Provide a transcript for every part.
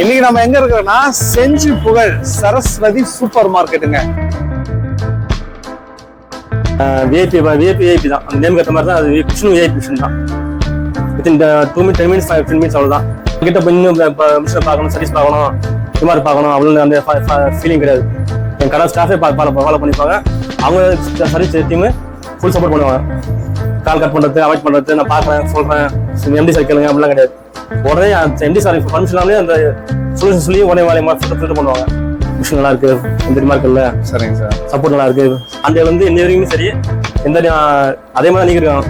இன்னைக்கு நம்ம எங்க இருக்கிறோம்னா செஞ்சி புகழ் சரஸ்வதி சூப்பர் மார்க்கெட்டுங்க. விஐபி தான் அந்த நேம் ஏற்ற மாதிரி தான். அது கிருஷ்ணன் விஐபி மிஷின் தான். வித்தின் 2 minutes 10 minutes 15 minutes அவ்வளோதான். கிட்ட இப்போ இன்னும் மிஷினை பார்க்கணும், சர்வீஸ் பார்க்கணும், இது மாதிரி பார்க்கணும் அவ்வளோ அந்த ஃபீலிங் கிடையாது. என் கடை ஸ்டாஃபே ஃபாலோ பண்ணிப்பாங்க. அவங்க சர்வீஸ் டீமு ஃபுல் சப்போர்ட் பண்ணுவாங்க. கால் கட் பண்ணுறது, அவாய்ட் பண்ணுறது, நான் பார்க்குறேன் சொல்கிறேன் எம்டி சார் கேளுங்க அப்படிலாம் கிடையாது. உடனே எம்டி சார் பர்மிஷனாலே அந்த சொல்யூஷன் சொல்லி உடனே வேலையை ஃபில்டர் பண்ணுவாங்க. மிஷின் நல்லா இருக்கு, எந்த மாதிரி இருக்குல்ல, சரிங்க சார், சப்போர்ட் நல்லா இருக்கு. அந்த வந்து இன்ன வரைக்கும் சரி எந்த அதே மாதிரி நீங்க இருக்காங்க.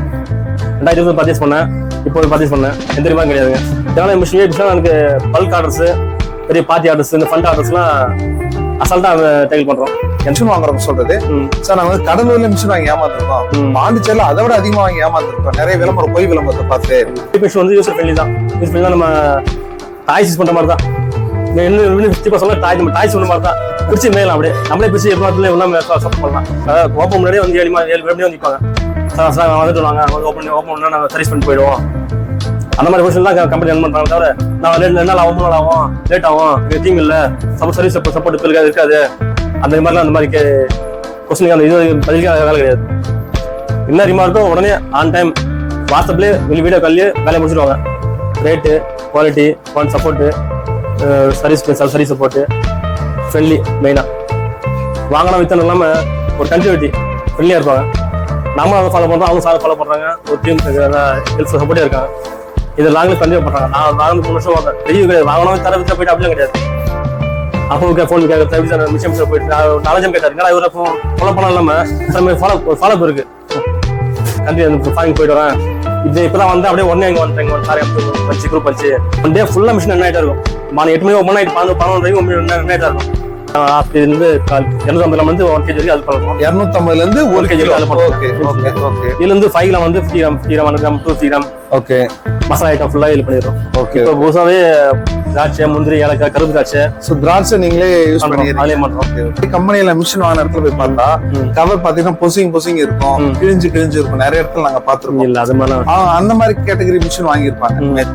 2020 பர்ச்சேஸ் பண்ணேன், இப்போ பர்ச்சேஸ் பண்ணேன், எந்த மாதிரி கிடையாதுங்க. இதனால மிஷின் எனக்கு பல்க் ஆர்டர்ஸ், பெரிய பார்ட்டி ஆர்டர்ஸ், இந்த ஃபண்ட் ஆர்டர்ஸ்லாம் அசால்ட்டா டேக்கிள் பண்றோம். மிஷின் வாங்குறோம் சொல்றது சார். நாங்க வந்து கடலூர்ல மிஷின் வாங்கி ஏமாத்திருக்கோம், பாண்டிச்சேரியில அதை விட அதிகமா வாங்கி ஏமாத்திருக்கோம். நிறைய விளம்பரம், பொய் விளம்பரத்தை பார்த்து. மிஷின் வந்து யூசர் ஃப்ரெண்ட்லி தான். யூஸ் பண்ணி தான் நம்ம டாய்ஸ் யூஸ் பண்ற மாதிரி தான். இன்னும் 50% டாய்ஸ் ஒன்று மாதிரி தான். பிரிச்சு மேலாம் அப்படியே நம்மளே பிரிச்சு எப்படி சப்போர்ட் பண்ணலாம். ஓப்பன் முன்னாடியே வந்து 7 மணி வந்து நிற்பாங்க. சார் வந்துட்டு வாங்க, ஓப்பன் பண்ணா நாங்கள் சர்வீஸ் பண்ணி போயிடுவோம். அந்த மாதிரி விஷயம் தான் கம்பெனி ரன் பண்றாங்க. தவிர நான் 2 நாள் ஆகும், 3 நாள் ஆகும், லேட் ஆகும், டீம் இல்லை, சர்வீஸ் சப்போர்ட் இருக்காது அந்த மாதிரிலாம் அந்த மாதிரி கொஸ்டின் அந்த இது பதிலுக்கு வேலை கிடையாது. என்ன ரிமார்க்கோ உடனே ஆன் டைம் வாட்ஸ்அப்லேயே வீடியோ கால்லேயே வேலையை முடிச்சிடுவாங்க. Rate, quality, support, service support, friendly மெயினாக வாங்கினா வித்தனம் இல்லாமல் ஒரு கண்டினியூட்டி ஃப்ரெண்ட்லியாக இருப்பாங்க. நம்ம அவங்க ஃபாலோ பண்ணுறோம், அவங்க ஃபாலோ பண்ணுறாங்க. ஒரு டீம் ஹெல்ப் சப்போர்ட்டே இருக்காங்க. இதை நாங்களே கண்டினியூ பண்ணுறாங்க. நான் 3 வருஷம் வாங்க பெரிய கிடையாது. வாங்கினவங்க தர வித்த போயிட்டு அப்படிலாம் கிடையாது. அப்போ ஃபோன் கேட்க மிஷின் போயிட்டு 4 கேட்டாருங்களா, இவரை ஃபாலோ பண்ண இல்லாமல் ஃபாலோ இருக்கு. கண்டிப்பாக ஃபாரின் போயிட்டு வரேன். இப்பதான் வந்து அப்படியே உடனே எங்க வந்துட்டாங்க. சாரி வச்சு குரூப் வச்சு ஒன் டே ஃபுல்லா மிஷின் ரன் ஆயிட்டா இருக்கும். 8 மணி 1 நைட் 11 ரன் ஆயிட்டா இருக்கும். இருந்து 250 வந்து 1 kg வரைக்கும் அது பண்ணலாம். 250 இருந்து 1 kg இதுல இருந்து 5 கிராம் வந்து 50 gram 1 gram 2 gram okay masala item ஃபுல்லா இது பண்ணிடுறோம். ஓகே, இப்போ புதுசாவே திராட்சை, முந்திரி, ஏலக்காய், கருப்பு திராட்சை, திராட்சை நீங்களே யூஸ் பண்ணிடுறீங்க. அதே பண்றோம். கம்பெனில மிஷின் வாங்கின இடத்துல போய் பார்த்தா கவர் பாத்தீங்கன்னா பொசிங் இருக்கும், கிழிஞ்சு இருக்கும். நிறைய இடத்துல நாங்க பாத்துருக்கோம். இல்ல அது மாதிரி அந்த மாதிரி கேட்டகரி மிஷின் வாங்கியிருப்பாங்க.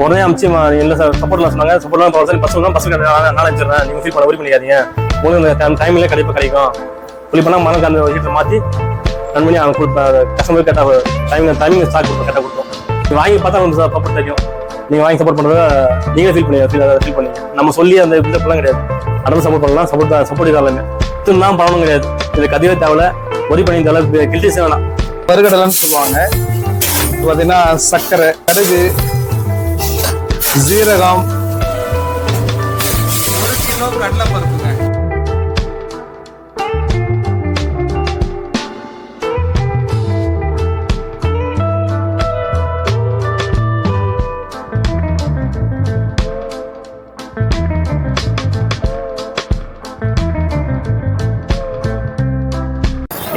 உடனே அமிச்சு இல்ல சார் சப்போர்ட்லாம் சொன்னாங்க. சப்போர்ட்லாம் பசங்க நான் அனுப்பிச்சிடுறேன், நீங்க ஃபீல் பண்ண உரி பண்ணிக்காதீங்க, உங்களுக்கு டைம்ல கிடைக்கும் சொல்லி பண்ணா மனக்கு அந்த ஹீட்டர் மாத்தி ரன் பண்ணி அவங்க கஸ்டமர் கேட்டா டைமிங் ஸ்டாக் கரெக்டாக கொடுத்தோம். நீங்க வாங்கி பார்த்தா உங்களுக்கு சப்போர்ட் தெரியும். நீங்க வாங்கி சப்போர்ட் பண்றத நீங்களே ஃபீல் பண்ணீங்க. நம்ம சொல்லி அந்த இதெல்லாம் கிடையாது. அடுத்து சப்போர்ட் பண்ணலாம், சப்போர்ட் இதாலுமே தான் பண்ணணும் கிடையாது. இதுக்கு அதிக தேவையில்ல, ஒரி பண்ணி தேவை, கில்டிஸே வேணாம். பருகடலைன்னு சொல்லுவாங்க. பாத்தீங்கன்னா சர்க்கரை, கடுகு, ஜீரகம், 1 கிலோ கடலை பருப்புங்க.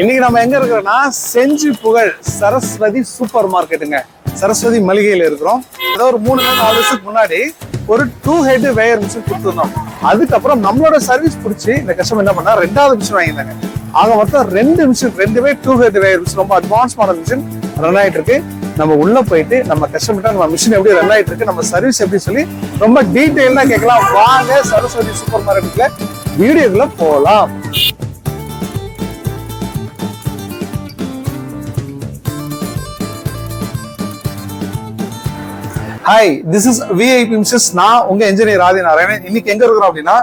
இன்னைக்கு நம்ம எங்க இருக்கிறோம்னா செஞ்சி புகழ் சரஸ்வதி சூப்பர் மார்க்கெட்டுங்க. சரஸ்வதி மளிகையில இருக்கிறோம். ஏதோ ஒரு 3-4 வருஷத்துக்கு முன்னாடி ஒரு 2 ஹெட் வேயர் மிஷின் கொடுத்துருந்தோம். அதுக்கப்புறம் நம்மளோட சர்வீஸ் பிடிச்சி இந்த கஸ்டமர் என்ன பண்ணா 2வது மிஷின் வாங்கியிருந்தாங்க. ஆக மொத்தம் 2 மிஷின், 2மே 2 ஹெட் வேயர் மிஷின். ரொம்ப அட்வான்ஸ் மாடல் மிஷின் ரன் ஆயிட்டு இருக்கு. நம்ம உள்ள போயிட்டு நம்ம கஸ்டமர்கிட்ட நம்ம மிஷின் எப்படி ரன் ஆயிட்டு இருக்கு, நம்ம சர்வீஸ் எப்படி சொல்லி ரொம்ப டீட்டெயிலா கேட்கலாம். வாங்க சரஸ்வதி சூப்பர் மார்க்கெட்ல வீடியோக்குள்ள போலாம். Hi, this is VIP missions. நான் உங்க இன்ஜினியர் ஆதி நாராயணன். இன்னைக்கு எங்க இருக்கிறோம் அப்படின்னா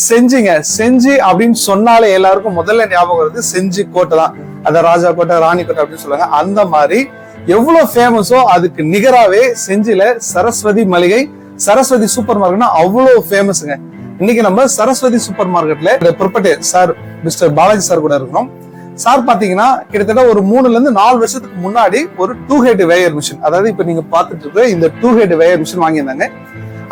செஞ்சிங்க. செஞ்சி அப்படின்னு சொன்னாலே எல்லாருக்கும் முதல்ல ஞாபகம் வருது செஞ்சி கோட்டை தான். அத ராஜா கோட்டை, ராணி கோட்டை அப்படின்னு சொல்லுவாங்க. அந்த மாதிரி எவ்வளவு ஃபேமஸோ அதுக்கு நிகராவே செஞ்சில சரஸ்வதி மளிகை, சரஸ்வதி சூப்பர் மார்க்கெட்னா அவ்வளவு ஃபேமஸுங்க. இன்னைக்கு நம்ம சரஸ்வதி சூப்பர் மார்க்கெட்ல proprietor sir mister Balaji sir கூட இருக்கிறோம். சார் பாத்தீங்கன்னா கிட்டத்தட்ட ஒரு 3 ல இருந்து 4 வருஷத்துக்கு முன்னாடி ஒரு 2 ஹெட் வேயர் மிஷின், அதாவது இப்ப நீங்க பாத்துட்டு இருக்க இந்த 2 ஹெட் வேயர் மிஷின் வாங்கியிருந்தாங்க.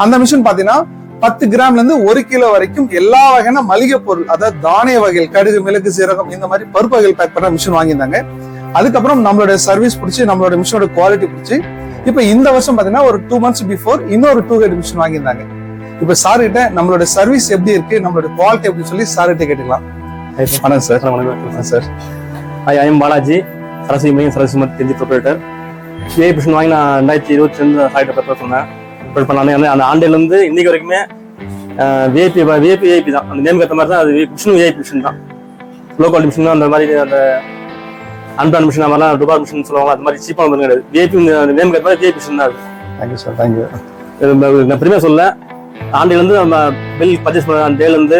அந்த மிஷின் பாத்தீங்கன்னா 10 கிராம்ல இருந்து 1 கிலோ வரைக்கும் எல்லா வகையான மளிகை பொருள், அதாவது தானிய வகைகள், கடுகு, மிளகு, சீரகம், இந்த மாதிரி பருப்பு வகைகள் பேக் பண்ண மிஷின் வாங்கியிருந்தாங்க. அதுக்கப்புறம் நம்மளோட சர்வீஸ் பிடிச்சி, நம்மளோட மிஷினோட குவாலிட்டி பிடிச்சி, இப்ப இந்த வருஷம் பாத்தீங்கன்னா ஒரு 2 months பிஃபோர் இன்னொரு 2 ஹெட் மிஷின் வாங்கியிருந்தாங்க. இப்ப சார் கிட்ட நம்மளோட சர்வீஸ் எப்படி இருக்கு, நம்மளோட குவாலிட்டி எப்படி சொல்லி சார் கிட்ட கேட்டுக்கலாம். வணக்கம் சார். வணக்கம் sir. I am Balaji, Saraswati மளிகை, சரஸ்வதி தெரிஞ்சு ப்ரொப்ரைட்டர். விஐபி மிஷின் வாங்கி நான் 2022 சாய்ட்ட ப்ரிப்பேர் பண்ணேன். அந்த ஆண்டிலிருந்து இன்னைக்கு வரைக்குமே விஐபி தான். அந்த நேம் ஏற்ற மாதிரி தான் அது மிஷின் விஐபி மிஷின் தான். லோ குவாலிட்டி மிஷின் அந்த மாதிரி அந்த அன்பிராண்ட் மிஷின் மாதிரிலாம் டுபார் மிஷின் சொல்லுவாங்க. அது மாதிரி சீப்பான வந்து கிடையாது. விஐபி நேம் ஏற்ற மாதிரி விஐபி மிஷின் தான் அது. Thank you sir, thank you. நான் பெருமையாக சொல்ல, ஆண்டிலேருந்து நம்ம பில் பர்ச்சேஸ் பண்ண அந்த டேலேருந்து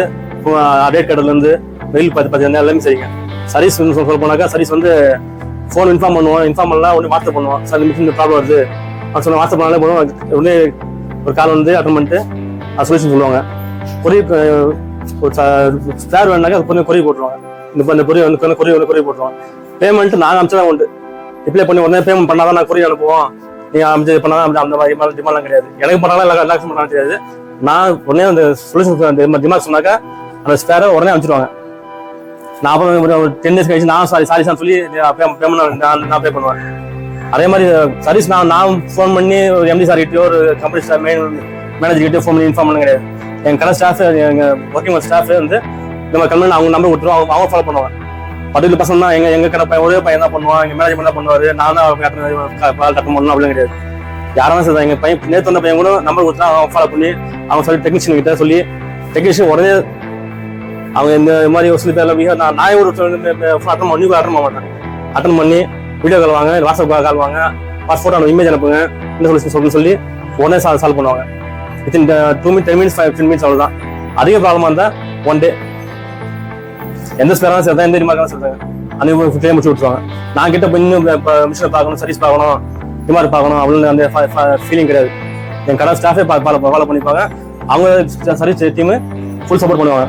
அப்டேட் கார்டுலேருந்து பில் பார்த்து எல்லாமே சரிங்க. சர்வீஸ் சொல்ல போனாக்கா சர்வீஸ் வந்து ஃபோன் இன்ஃபார்ம் பண்ணுவோம், இன்ஃபார்ம் பண்ணலாம் உடனே வாட்ஸ்அப் பண்ணுவோம். சார் இந்த மிஷின் ப்ராப்ளம் வருது அது சொன்ன வாட்ஸ்அப் பண்ணாலே போதும். உடனே ஒரு கால் வந்து அட்டன் பண்ணிட்டு அது சொல்யூஷன் சொல்லுவாங்க. கொரி ஒரு ஸ்பேர் வேணாக்கா அது கொஞ்சம் கொரி போட்டுருவாங்க. இந்த பொறி வந்து கொரி போட்டுருவாங்க. பேமெண்ட் நாங்கள் அமிச்சா தான் உண்டு. ரிப்ளை பண்ணி உடனே பேமெண்ட் பண்ணாதான் நான் கொரி அனுப்புவோம். நீங்கள் அமைச்சு பண்ணாதான் அந்த மாதிரி டிமாண்ட்லாம் கிடையாது. எனக்கு பண்ணாலும் எல்லாருக்கும் பண்ணாலும் தெரியாது. நான் உடனே அந்த சொல்யூஷன் அந்த டிமாண்ட் சொன்னாக்கா அந்த ஸ்பேரை உடனே அனுப்பிச்சிடுவாங்க. நான் அப்புறம் ஒரு 10 days கழிச்சு நான் சாரி சொல்லி பேமெண்ட் நான் பே பண்ணுவேன். அதே மாதிரி சர்வீஸ் நான் ஃபோன் பண்ணி ஒரு எம்டி சார் கிட்டயோ ஒரு கம்பெனி ஸ்டாஃப் மேனேஜர் கிட்டயோ ஃபோன் பண்ணி இன்ஃபார்ம் பண்ண கிடையாது. என் கடை ஸ்டாஃப் எங்கள் ஒர்க்கிங் ஸ்டாஃப் வந்து இந்த மாதிரி கம்பெனி அவங்க நம்பர் கொடுத்துருவோம். அவங்க ஃபாலோ பண்ணுவாங்க. பர்டிகுலர் பர்சன் தான் எங்க கடை பையன் ஒரே பையன் தான் பண்ணுவான். எங்கள் மேனேஜ்மெண்ட் தான் பண்ணுவார். நான் தான் கால் கட்ட பண்ணணும் அப்படின்னு கிடையாது. யாரும் சார் எங்கள் பையன் நேற்று வந்த பையன் கூட நம்பர் கொடுத்தா அவங்க ஃபாலோ பண்ணி அவங்க சொல்லி டெக்னீஷியன் கிட்ட சொல்லி டெக்னீஷியன் உடனே அவங்க இந்த மாதிரி ஒரு சில பேர் நான் ஒரு அட்டன் பண்ண மாட்டேன். அட்டன் பண்ணி வீடியோ கால் வாங்க, வாட்ஸ்அப் கால் வாங்க, பாஸ்போர்ட் இமேஜ் அனுப்புங்க, இந்த சொல்யூஷன் சொல்லி உடனே சால்வ் பண்ணுவாங்க. வித்தின் 10 minutes 15 minutes அவ்வளோதான். அதிக ப்ராப்ளமாக இருந்தால் 1 day எந்த ஸ்பேராலும் சரி தான், எந்த டிமார்க்காலும் சொல்றாங்க அந்த ஃப்ரீயாக முடிச்சு விட்டுருவாங்க. நான் கிட்ட இப்போ இன்னும் மிஷினை பார்க்கணும், சர்வீஸ் பார்க்கணும், டிமார்க் பார்க்கணும் அப்படின்னு அந்த ஃபீலிங் கிடையாது. என் கடை ஸ்டாஃபே ஃபாலோ பண்ணிப்பாங்க. அவங்க சர்வீஸ் டீமு ஃபுல் சப்போர்ட் பண்ணுவாங்க.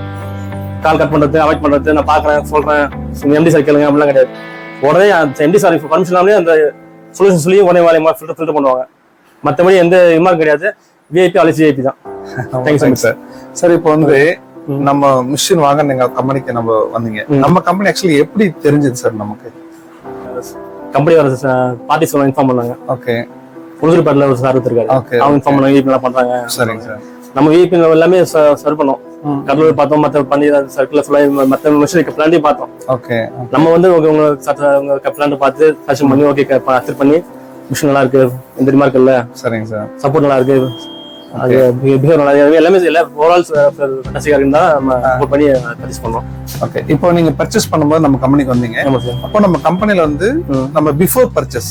கால் கட் பண்ணுறது, அவாய்ட் பண்ணுறது, நான் பார்க்குறேன் சொல்கிறேன் எம்டி சார் கேளுங்க அப்படிலாம் கிடையாது. உடனே எம்டி சார் பர்மிஷன் அந்த சொல்யூஷன் சொல்லி உடனே வேலையை ஃபில்டர் பண்ணுவாங்க. மற்றபடி எந்த ரிமார்க் கிடையாது. விஐபி ஆல்வேஸ் விஐபி தான். Thanks sir. சார் இப்போ வந்து நம்ம மிஷின் வாங்க நீங்க கம்பெனிக்கு நம்ம வந்தீங்க. நம்ம கம்பெனி ஆக்சுவலி எப்படி தெரிஞ்சது சார்? நமக்கு கம்பெனி வர பார்ட்டிஸ் இன்ஃபார்ம் பண்ணாங்க. ஓகே. புதுப்பேட்டில் ஒரு சார் இருக்காரு. அவங்க இன்ஃபார்ம் பண்ணாங்க விஐபி எல்லாம் பண்றாங்க. சரிங்க சார். நம்ம விஐபி எல்லாமே சர்வ் பண்ணோம். கடலூர் பார்த்தோம், மற்ற பன்னீர் சர்க்கிள் ஃபுல்லாக மற்ற மிஷின் பிளான்ட்டையும் பார்த்தோம். ஓகே. நம்ம வந்து உங்க பிளான்ட் பார்த்து சர்ச் பண்ணி ஓகே அக்செப்ட் பண்ணி மிஷின் நல்லா இருக்கு, எந்த ரிமார்க் இல்ல, சரிங்க சார், சப்போர்ட் நல்லா இருக்கு, அது பிஹேவியர் நல்லா இருக்கு, எல்லாமே ஓவரால் ஃபேண்டஸ்டிக்கா இருந்தா நம்ம சப்போர்ட் பண்ணி பர்ச்சேஸ் பண்ணோம். ஓகே. இப்போ நீங்க பர்ச்சேஸ் பண்ணும்போது நம்ம கம்பெனிக்கு வந்தீங்க. அப்போ நம்ம கம்பெனில வந்து நம்ம பிஃபோர் பர்ச்சேஸ்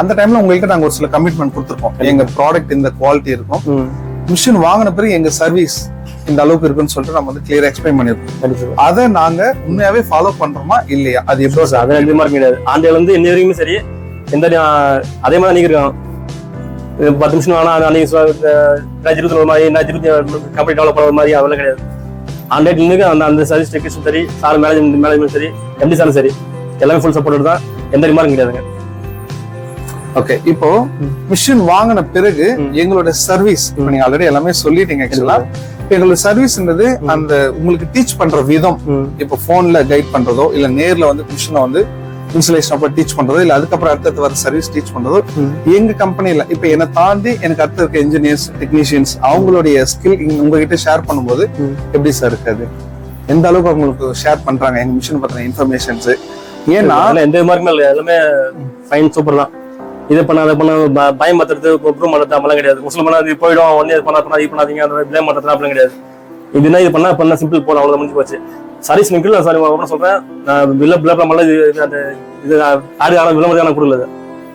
அந்த டைம்ல உங்களுக்கு நாங்க ஒரு சில கமிட்மெண்ட் கொடுத்துருக்கோம். எங்க ப்ராடக்ட் இந்த குவாலிட்டி இருக்கும், மிஷின் வாங்கின பிறகு எங்க சர்வீஸ் இந்த அளவுக்கு இருக்குன்னு சொல்லிட்டு நம்ம வந்து கிளியரா எக்ஸ்பிளைன் பண்ணிருக்கோம். அதை நாங்க உண்மையாவே ஃபாலோ பண்றோமா இல்லையா? அது எப்படி சார்? அது எந்த மாதிரி கிடையாது. ஆண்டில இருந்து இன்ன வரைக்குமே சரி எந்த அதே மாதிரி நீங்க இருக்காங்க 10 நிமிஷம் வேணா அன்னைக்கு 2021 மாதிரி 2020 கம்பெனி டெவலப் பண்ணுற மாதிரி அதெல்லாம் கிடையாது. ஆன்லைன் அந்த சர்வீஸ் டெக்னீஷியன் சரி, சார் மேனேஜ்மெண்ட் சரி, எம்டி சாரும் சரி, எல்லாமே ஃபுல் சப்போர்ட் தான். எந்த ரிமார்க்கும் கிடையாதுங்க. ஓகே. இப்போ மிஷின் வாங்கின பிறகு எங்களோட சர்வீஸ் நீங்க ஆல்ரெடி எல்லாமே சொல்லிட்டீங்க. ஆக்சுவலா எங்களோட சர்வீஸ்ன்றது அந்த உங்களுக்கு டீச் பண்ற விதம், இப்போ போன்ல கைட் பண்றதோ இல்ல நேர்ல வந்து மிஷினை வந்து இன்ஸ்டலேஷன் அப்ப டீச் பண்றதோ இல்ல அதுக்கப்புறம் அடுத்தது வர சர்வீஸ் டீச் பண்றதோ எங்க கம்பெனில இப்ப என்ன தாண்டி எனக்கு அடுத்த இருக்க இன்ஜினியர்ஸ் டெக்னீஷியன்ஸ் அவங்களுடைய ஸ்கில் உங்ககிட்ட ஷேர் பண்ணும்போது எப்படி சார் இருக்காது? எந்த அளவுக்கு அவங்களுக்கு ஷேர் பண்றாங்க எங்க மிஷின் பத்தின இன்ஃபர்மேஷன்ஸ்? ஏன்னா எந்த மார்க்குமே இல்லை, எல்லாமே ஃபைன் சூப்பர் தான். இது பண்ண அதை பண்ண பயம் மாத்துறது ப்ரூவ் பண்ணுறது அப்படிலாம் கிடையாது. முஸ்லிம் பண்ணா இது போயிடும், ஒன்னே இது பண்ணா இது பண்ணாதீங்க, அந்த பிளேம் மாத்துறது அப்படிலாம் கிடையாது. இதுனா இது பண்ணா சிம்பிள் போதும், அவ்வளவு முடிஞ்சு போச்சு. சர்வீஸ் நிக்கல சாரி சொல்றேன். அந்த இது ஆடு விளம்பரம் நான் கொடுக்கல.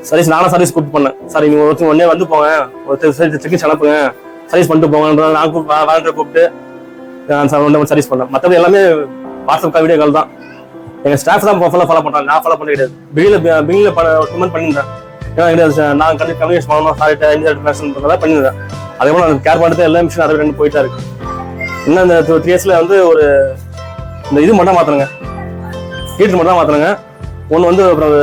சர்வீஸ் நானும் சர்வீஸ் கூப்பிட்டு பண்ணேன். சார் நீங்க ஒன்னே வந்து போங்க, ஒரு டெக்னீஷியன் அனுப்புங்க, சர்வீஸ் பண்ணிட்டு போங்க. நான் வாலண்டியர் கூப்பிட்டு சர்வீஸ் பண்ணேன். மற்றபடி எல்லாமே வாட்ஸ்அப் கால் வீடியோ கால் தான். எங்க ஸ்டாஃப் தான் ஃபாலோ பண்றாங்க, நான் ஃபாலோ பண்ண கிடையாது. பிகில 2 month பண்ணிருந்தேன். ஏன்னா கிடையாது நான் கம்யூனிகேஷன் பண்ணணும், சாரிட்ட பண்ணிருந்தேன். அதே போல நான் கேர் பண்ணிட்டு எல்லா மிஷின் அதை போயிட்டா இருக்கு. இன்னும் இந்த 3 yearsல வந்து ஒரு இந்த இது மட்டும் மாத்தணுங்க, ஹீட்டர் மட்டும் தான் மாத்தணுங்க. ஒன்று வந்து அப்புறம்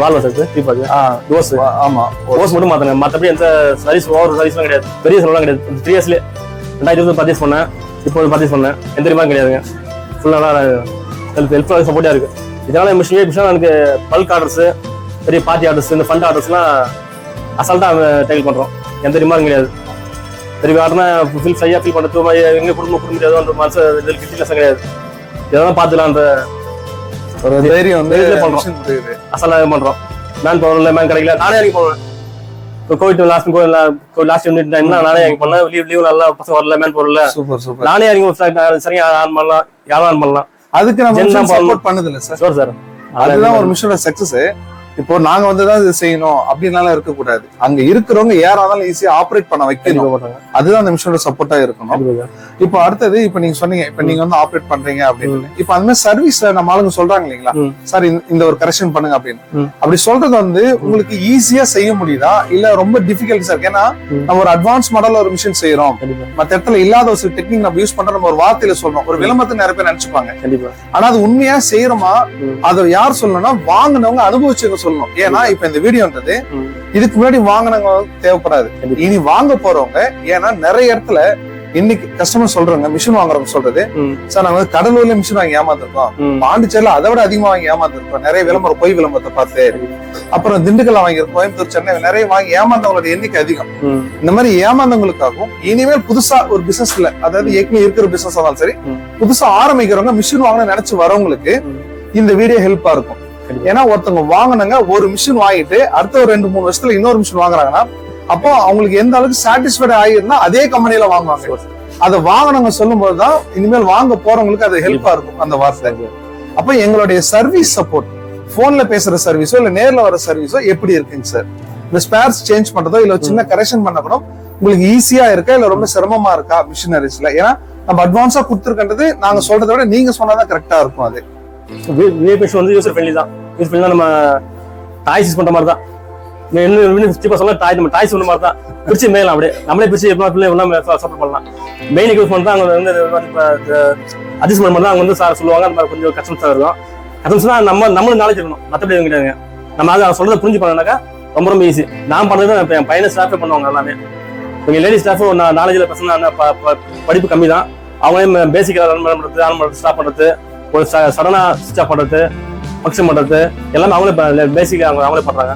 வால்வா சார் தீபாக்கு டோஸ், ஆமா டோஸ் மட்டும் மாத்தணுங்க. மற்றபடி எந்த சர்வீஸ் ஓவர் சர்வீஸ்லாம் கிடையாது, பெரிய செலவுலாம் கிடையாது. 3 yearsல 2020 பர்ச்சேஸ் பண்ணேன், இப்போ பர்ச்சேஸ் பண்ணேன், எந்த ரூபாயும் கிடையாதுங்க. ஃபுல்லாக ஹெல்ப்ஃபுல்லாக சப்போர்ட்டாக இருக்கு. இதனால மிஷின் எனக்கு பல்க் ஆர்டர்ஸ், பெரிய பார்ட்டி ஆர்டர்ஸ், இந்த ஃபண்ட் ஆர்டர்ஸ்லாம் அசால்ட்டாக டேக்கிள் பண்ணுறோம். எந்த ரிமார்க்கும் கிடையாது. பெரிய ஆர்டர்னா ஃபீல் ஃப்ரையாக ஃபீல் பண்ணுறது எங்கே குடும்ப முடியாது, அந்த மனசு இதில் கிட்டினஸ் கிடையாது. இதெல்லாம் பார்த்துலான்ற ஒரு தைரியம் வந்து பண்ணுறோம். அசால்ட்டாக பண்ணுறோம். மேன் பவர் இல்லை, மேன் கிடைக்கல, நானே இறங்கி போவேன். இப்போ கோவிட் லாஸ்ட் யூனிட் என்ன நானே இறங்கி பண்ணேன். லீவ் நல்லா பசங்க வரல மேன் போடல, சூப்பர் நானே இறங்கி சரியா ஆன் பண்ணலாம், யாரும் ஆன் பண்ணலாம். அதுக்கு நம்ம சப்போர்ட் பண்ணுது இல்ல சார்? சார் அதுதான் ஒரு மிஷனோட சக்சஸ். இப்போ நாங்க வந்துதான் இது செய்யணும் அப்படின்னால இருக்கக்கூடாது. அங்க இருக்கிறவங்க யாராலும் ஈஸியா ஆப்ரேட் பண்ண வைக்கணும். அதுதான் அந்த மிஷனோட சப்போர்ட்டா இருக்கணும். இப்போ அடுத்தது, இப்ப நீங்க சொன்னீங்க, இப்ப நீங்க வந்து ஆப்ரேட் பண்றீங்க அப்படின்னு. இப்ப அந்த மாதிரி சர்வீஸ்ல நம்ம ஆளுங்க சொல்றாங்க இல்லைங்களா, சார் இந்த ஒரு கரெக்ஷன் பண்ணுங்க அப்படின்னு. அப்படி சொல்றது வந்து உங்களுக்கு ஈஸியா செய்ய முடியுதா இல்ல ரொம்ப டிஃபிகல்ட் சார்? ஏன்னா நம்ம ஒரு அட்வான்ஸ் மாடல்ல ஒரு மிஷின் செய்யறோம், மத்த இடத்துல இல்லாத ஒரு டெக்னிக் நம்ம யூஸ் பண்றோம், நம்ம ஒரு வார்த்தையில சொல்றோம், ஒரு விளம்பரத்தை நிறைய பேர் நினைச்சுப்பாங்க. ஆனா அது உண்மையா செய்யறோமா அதை யார் சொல்லணும்னா வாங்கினவங்க அனுபவிச்சவங்க சொல்லணும். ஏன்னா இப்ப இந்த வீடியோன்றது இதுக்கு முன்னாடி வாங்கினவங்க தேவைப்படாது, இனி வாங்க போறவங்க. ஏன்னா நிறைய இடத்துல இன்னைக்கு கஸ்டமர் சொல்றாங்க, மிஷின் வாங்குறவங்க சொல்றது, சார் நாங்க வந்து கடலூர்ல மிஷின் வாங்கி ஏமாந்துருக்கோம், பாண்டிச்சேரியில அதை விட அதிகமா வாங்கி ஏமாந்துருக்கோம், நிறைய விளம்பரம் பொய் விளம்பரத்தை பார்த்து. அப்புறம் திண்டுக்கல்ல வாங்கியிருக்கோம், கோயம்புத்தூர், சென்னை நிறைய வாங்கி ஏமாந்தவங்களோட எண்ணிக்கை அதிகம். இந்த மாதிரி ஏமாந்தவங்களுக்காகவும் இனிமேல் புதுசா ஒரு பிசினஸ்ல, அதாவது ஏற்கனவே இருக்கிற பிசினஸ் ஆனாலும் சரி, புதுசா ஆரம்பிக்கிறவங்க மிஷின் வாங்கணும்னு நினைச்சு வரவங்களுக்கு இந்த வீடியோ ஹெல்ப்பா இருக்கும். ஏன்னா ஒருத்தவங்க வாங்கினாங்க, ஒரு மிஷின் வாங்கிட்டு அடுத்த ஒரு 2-3 வருஷத்துல இன்னொரு மிஷின் வாங்குறாங்கன்னா, அப்போ அவங்களுக்கு எந்த அளவுக்கு சாட்டிஸ்ஃபைட் ஆகிருந்தா அதே கம்பெனில வாங்குவாங்க. அதை வாங்கினவங்க சொல்லும் போதுதான் இனிமேல் வாங்க போறவங்களுக்கு அது ஹெல்ப்பா இருக்கும் அந்த வார்த்தை. அப்ப எங்களுடைய சர்வீஸ் சப்போர்ட், போன்ல பேசுற சர்வீஸோ இல்ல நேர்ல வர சர்வீஸோ எப்படி இருக்குங்க சார்? இந்த ஸ்பேர்ஸ் சேஞ்ச் பண்றதோ இல்ல சின்ன கரெக்ஷன் பண்ண கூட உங்களுக்கு ஈஸியா இருக்கா இல்ல ரொம்ப சிரமமா இருக்கா மிஷினரிஸ்ல? ஏன்னா நம்ம அட்வான்ஸா கொடுத்துருக்கின்றது நாங்க சொல்றதை விட நீங்க சொன்னாதான் கரெக்டா இருக்கும். அது வந்து யூசர் ஃப்ரெண்ட்லி தான். யூஸ் பண்ணி நம்ம டாய்ஸ் யூஸ் பண்ற மாதிரி தான். டாய்ஸ் ஒன்று மாதிரி தான் பிரிச்சு மேலாம் அப்படியே நம்மளே பிரிச்சு சப்போர்ட் பண்ணலாம். மெயின் எக்யூப்மெண்ட் தான் அவங்க வந்து அட்ஜஸ்ட்மெண்ட் பண்ணி தான் அவங்க வந்து சார் சொல்லுவாங்க. அந்த மாதிரி கொஞ்சம் கஸ்டம்ஸாக இருக்கும். கஸ்டம்ஸ்னா நம்மளும் நாலேஜ் இருக்கணும், மற்றபடி எதுவும் கிடையாதுங்க. நம்ம அதை சொல்றதை புரிஞ்சு பண்ணனாக்கா ரொம்ப ஈஸி. நான் பண்ணது என் பையனை ஸ்டாஃபே பண்ணுவாங்க எல்லாமே. கொஞ்சம் லேடி ஸ்டாஃப் நாலேஜில் பசங்க படிப்பு கம்மி தான். அவங்களே பேசிக்காக ரன் பண்ணுறது, ஆன் பண்ணுறது, ஸ்டாப் பண்ணுறது, ஒரு சடனா ஸ்விட்ச் ஆஃப் பண்ணுறது, ஃபங்க்ஷன் பண்ணுறது எல்லாமே அவங்களே பேசிக்காக அவங்களே பண்ணுறாங்க.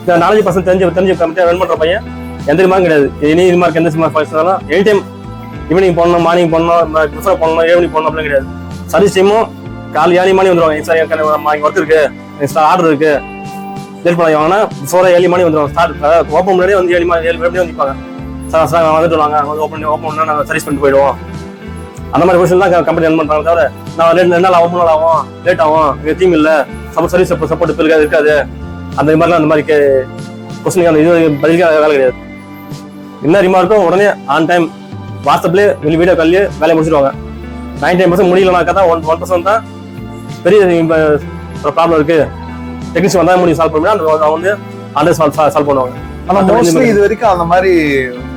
இந்த நாலேஜ் பர்சன்ட் தெரிஞ்சு கம்மியாக ரன் பண்ணுற பையன் எந்த மாதிரி கிடையாது. எனி மார்க் எந்த இருந்தாலும் எனி டைம் ஈவினிங் போடணும், மார்னிங் போடணும், ப்ரிஃபர் பண்ணணும், ஈவினிங் போடணும் அப்படின்னு கிடையாது. சர்வீஸ் டைமும் காலை 7 மணி வந்துடுவாங்க. சார் இங்கே ஒர்க் இருக்கு, ஆர்டர் இருக்கு, லேட் பண்ணி வாங்கினா 7 மணி வந்துடுவாங்க. ஸ்டார்ட் ஓப்பன் முன்னாடியே வந்து 7 மணி வந்துப்பாங்க. சார் வந்துட்டு வாங்க, ஓப்பன் பண்ணால் நாங்கள் சர்வீஸ் பண்ணிட்டு போயிடுவோம். அந்த மாதிரி விஷயம் தான் கம்பெனி ரன் பண்றாங்க. தவிர நான் 2 நாள் ஆகும், 3 நாள் ஆகும், லேட் ஆகும், இங்கே டீம் இல்லை, சர்வீஸ் சப்போர்ட் இருக்காது, அந்த மாதிரிலாம் அந்த மாதிரி கொஸ்டின் இது பதிலுக்காக வேலை கிடையாது. என்ன ரிமார்க்கும் உடனே ஆன் டைம் வாட்ஸ்அப்லேயே வீடியோ கால்லேயே வேலையை முடிச்சிடுவாங்க. 99% முடியலனாக்கா தான் 1% தான் பெரிய ப்ராப்ளம் இருக்கு, டெக்னீஷியன் வந்தால் முடியும் சால்வ் பண்ணுவேன். அவங்க வந்து அந்த சால்வ் பண்ணுவாங்க. ஆனா மோஸ்ட்லி இது வரைக்கும் அந்த மாதிரி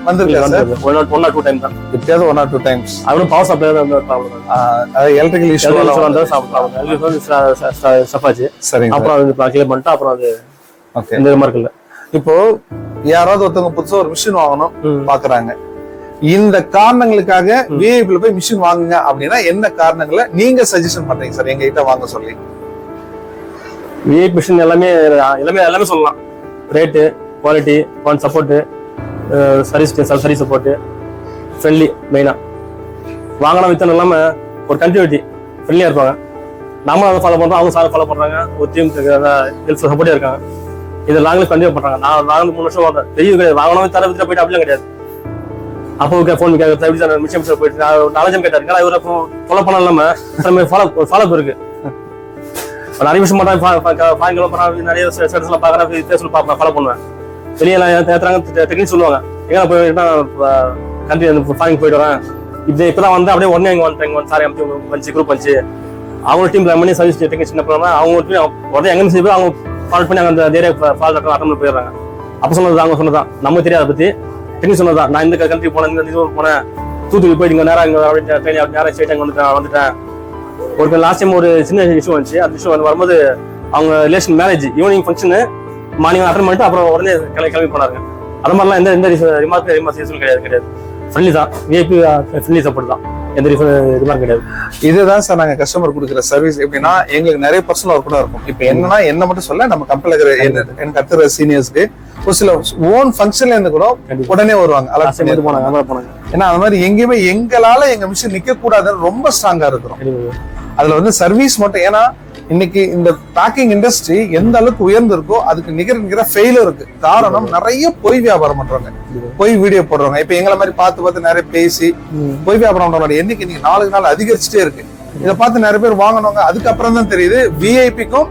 வந்திருக்கேன் சார். 1 or 2 டைம் தான், எப்பயாவது 1 or 2 times. அதுவும் பவர் சப்ளை தான் ப்ராப்ளம். எலக்ட்ரிக்கல் இஷ்யூ சப்பாச்சு. சரிங்க. அப்புறம் அது கிளியர் பண்ணிட்டு அப்புறம் அது ஓகே. இந்த மார்க் இல்ல. இப்போ யாராவது ஒருத்தவங்க புதுசா ஒரு மிஷின் வாங்கணும் பாக்குறாங்க, இந்த காரணங்களுக்காக விஐபில போய் மிஷின் வாங்குங்க அப்படின்னா என்ன காரணங்களை நீங்க சஜஷன் பண்றீங்க சார் எங்க கிட்ட வாங்க சொல்லி? விஐபி மிஷின் எல்லாமே சொல்லலாம். Rate, quality, support, service support, friendly. மெயினாக வாங்கினா வித்தனம் இல்லாமல் ஒரு கண்டினியூட்டி ஃப்ரெண்ட்லியாக இருப்பாங்க. நாமளும் அதை ஃபாலோ பண்ணுறோம், அவங்க ஃபாலோ பண்ணுறாங்க. ஒரு டீம் ஹெல்ப் சப்போர்ட்டே இருக்காங்க. இதை லாங்கில் கண்டினியூ பண்ணுறாங்க. நான் 3 வருஷம் வாங்க பெரிய கிடையாது. வாங்கணும் தர வித்துட்டு போயிட்டு அப்படிலாம் கிடையாது. அப்போ ஃபோன் மிஷின் போயிட்டு 4 கேட்டாருங்க. இவரை ஃபாலோ பண்ண இல்லாமல் ஃபாலோ இருக்கு. நிறைய விஷயம் மாட்டாங்க, நிறைய ஸ்டேட்டஸ்லாம் பார்க்குறேன், பேசல பார்ப்பேன், ஃபாலோ பண்ணுவேன். வெளியெல்லாம் ஏற்றுறாங்க, டெக்னிக் சொல்லுவாங்க, எங்கே போயிட்டா கண்ட்ரி ஃபாரின் போயிட்டு வரேன். இப்போதான் வந்து அப்படியே உடனே இங்கே வந்துட்டாங்க. சாரி வந்துச்சு, குரூப் வந்துச்சு. அவங்க டீம் பிளான் பண்ணி சர்வீஸ் டெக்னீஷியன் போகிறாங்க. அவங்க உடனே எங்கே செய்ய அவங்க கால் பண்ணி அந்த ஏரியா ஃபால் அட்டன் போயிடுறாங்க. அப்போ சொன்னது அவங்க சொன்னதான், நமக்கு தெரியாது அதை பற்றி. டெக்னிக் சொன்னதான், நான் இந்த கண்ட்ரி போனேன், இந்த ஊருக்கு போனேன், தூத்துக்குடி போயிட்டு இங்கே நேரம் இங்கே நேரம் ஸ்டேட் அங்கே வந்துட்டேன். ஒரு லாஸ்ட் டைம் ஒரு சின்ன இஷ்யூ வந்துச்சு. அந்த இஷ்யூ வந்து வரும்போது அவங்க relation marriage evening function morning attend பண்ணிட்டு அப்புறம் உடனே கிளம்பி போனாங்க. அது மாதிரிலாம் எந்த ரிமார்க் கிடையாது. ஃப்ரெண்ட்லி தான், விஐபி ஃப்ரெண்ட்லி சப்போர்ட் தான், எந்த ரிமார்க் கிடையாது. இதுதான் சார் நாங்க கஸ்டமர் கொடுக்குற சர்வீஸ். எப்படின்னா எங்களுக்கு நிறைய பர்சனல் ஒர்க் கூட இருக்கும். இப்போ என்னன்னா என்ன மட்டும் சொல்ல, நம்ம கம்பெனில இருக்கிற எனக்கு கத்துற சீனியர்ஸ்க்கு ஒரு சில ஓன் ஃபங்க்ஷன்ல இருந்து கூட உடனே வருவாங்க. ஏன்னா அந்த மாதிரி எங்கேயுமே எங்களால எங்க மிஷின் நிக்க கூடாதுன்னு ரொம்ப ஸ்ட்ராங்கா இருக்கிறோம். அதுல வந்து சர்வீஸ் மட்டும், ஏன்னா இன்னைக்கு இந்த பேக்கிங் இண்டஸ்ட்ரி எந்த அளவுக்கு உயர்ந்திருக்கோ அதுக்கு நிகர ஃபெயிலும் இருக்கு. காரணம் நிறைய பொய் வியாபாரம் பண்றாங்க, பொய் வீடியோ போடுறாங்க. இப்ப எங்களை மாதிரி பார்த்து நிறைய பேசி பொய் வியாபாரம் பண்றவங்க எண்ணிக்கை இன்னைக்கு நாளுக்கு நாள் அதிகரிச்சுட்டே இருக்கு. இதை பார்த்து நிறைய பேர் வாங்கினவங்க. அதுக்கப்புறம் தான் தெரியுது விஐபிக்கும்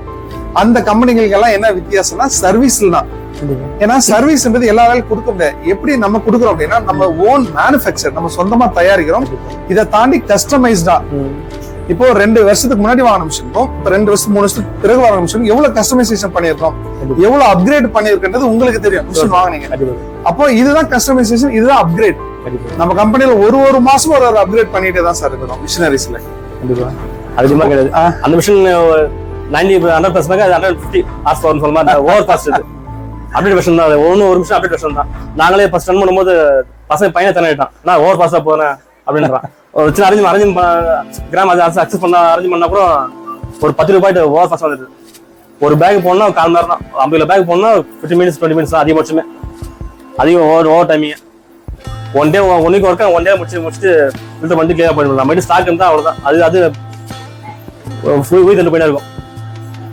அந்த கம்பெனிகளுக்கு எல்லாம் என்ன வித்தியாசம்னா சர்வீஸ்ல தான். ஏன்னா சர்வீஸ்ன்றது எல்லா வேலையும் கொடுக்க முடியாது. எப்படி நம்ம கொடுக்குறோம் அப்படின்னா நம்ம ஓன் மேனுஃபேக்சர், நம்ம சொந்தமா தயாரிக்கிறோம். இதை தாண்டி கஸ்டமைஸ்டா இப்போ 2 வருஷத்துக்கு முன்னாடி வாங்கின மிஷினுக்கும் 2 வருஷம் 3 வருஷத்துக்கு பிறகு வாங்கின மிஷினுக்கும் எவ்வளவு கஸ்டமைசேஷன் பண்ணிருக்கோம், எவ்வளவு அப்கிரேட் பண்ணிருக்கிறது உங்களுக்கு தெரியும். மிஷின் வாங்கினீங்க, அப்போ இதுதான் கஸ்டமைசேஷன், இதுதான் அப்கிரேட். நம்ம கம்பெனில ஒரு மாசம் ஒரு அப்கிரேட் பண்ணிட்டே தான் சார் இருக்கிறோம் மிஷினரிஸ்ல. கண்டிப்பா அது கிடையாது. அந்த மிஷின் 90% 150 ஹார்ஸ் பவர் சொல்லுமா, ஓவர் ஃபாஸ்ட் இது அப்டேட் வெர்ஷன் தான். ஒரு மிஷின் அப்டேட் வெர்ஷன் தான். நாங்களே ஃபர்ஸ்ட் ரன் பண்ணும்போது பையனை தனிட்டான், நான் ஓவர் ஃபாஸ்டா போறேன் அப்படின்றான். ஒரு சின்ன அரேஞ்ச் கிராம் அது அக்சஸ் பண்ண அரேஞ்ச் பண்ணா கூட ஒரு 10 ரூபாய்ட்டு ஓவர் ஃபாஸ்ட் வந்துடுது. ஒரு பேக் போனா 1/4 மணி நேரம் தான், 50 பேக் போனா 15 மினிட்ஸ் 20 மினிட்ஸ் தான் அதிகபட்சமே. அதிகம் ஓவர் டைமிங். ஒன் வீக் ஒர்க்கா ஒன் டே முடிச்சுட்டு ஃபில்டர் பண்ணி கிளியர் பண்ணிடலாம். நம்ம ஸ்டாக் இருந்தா அவ்வளவுதான். அது வீட்டு போயிட்டே இருக்கும்.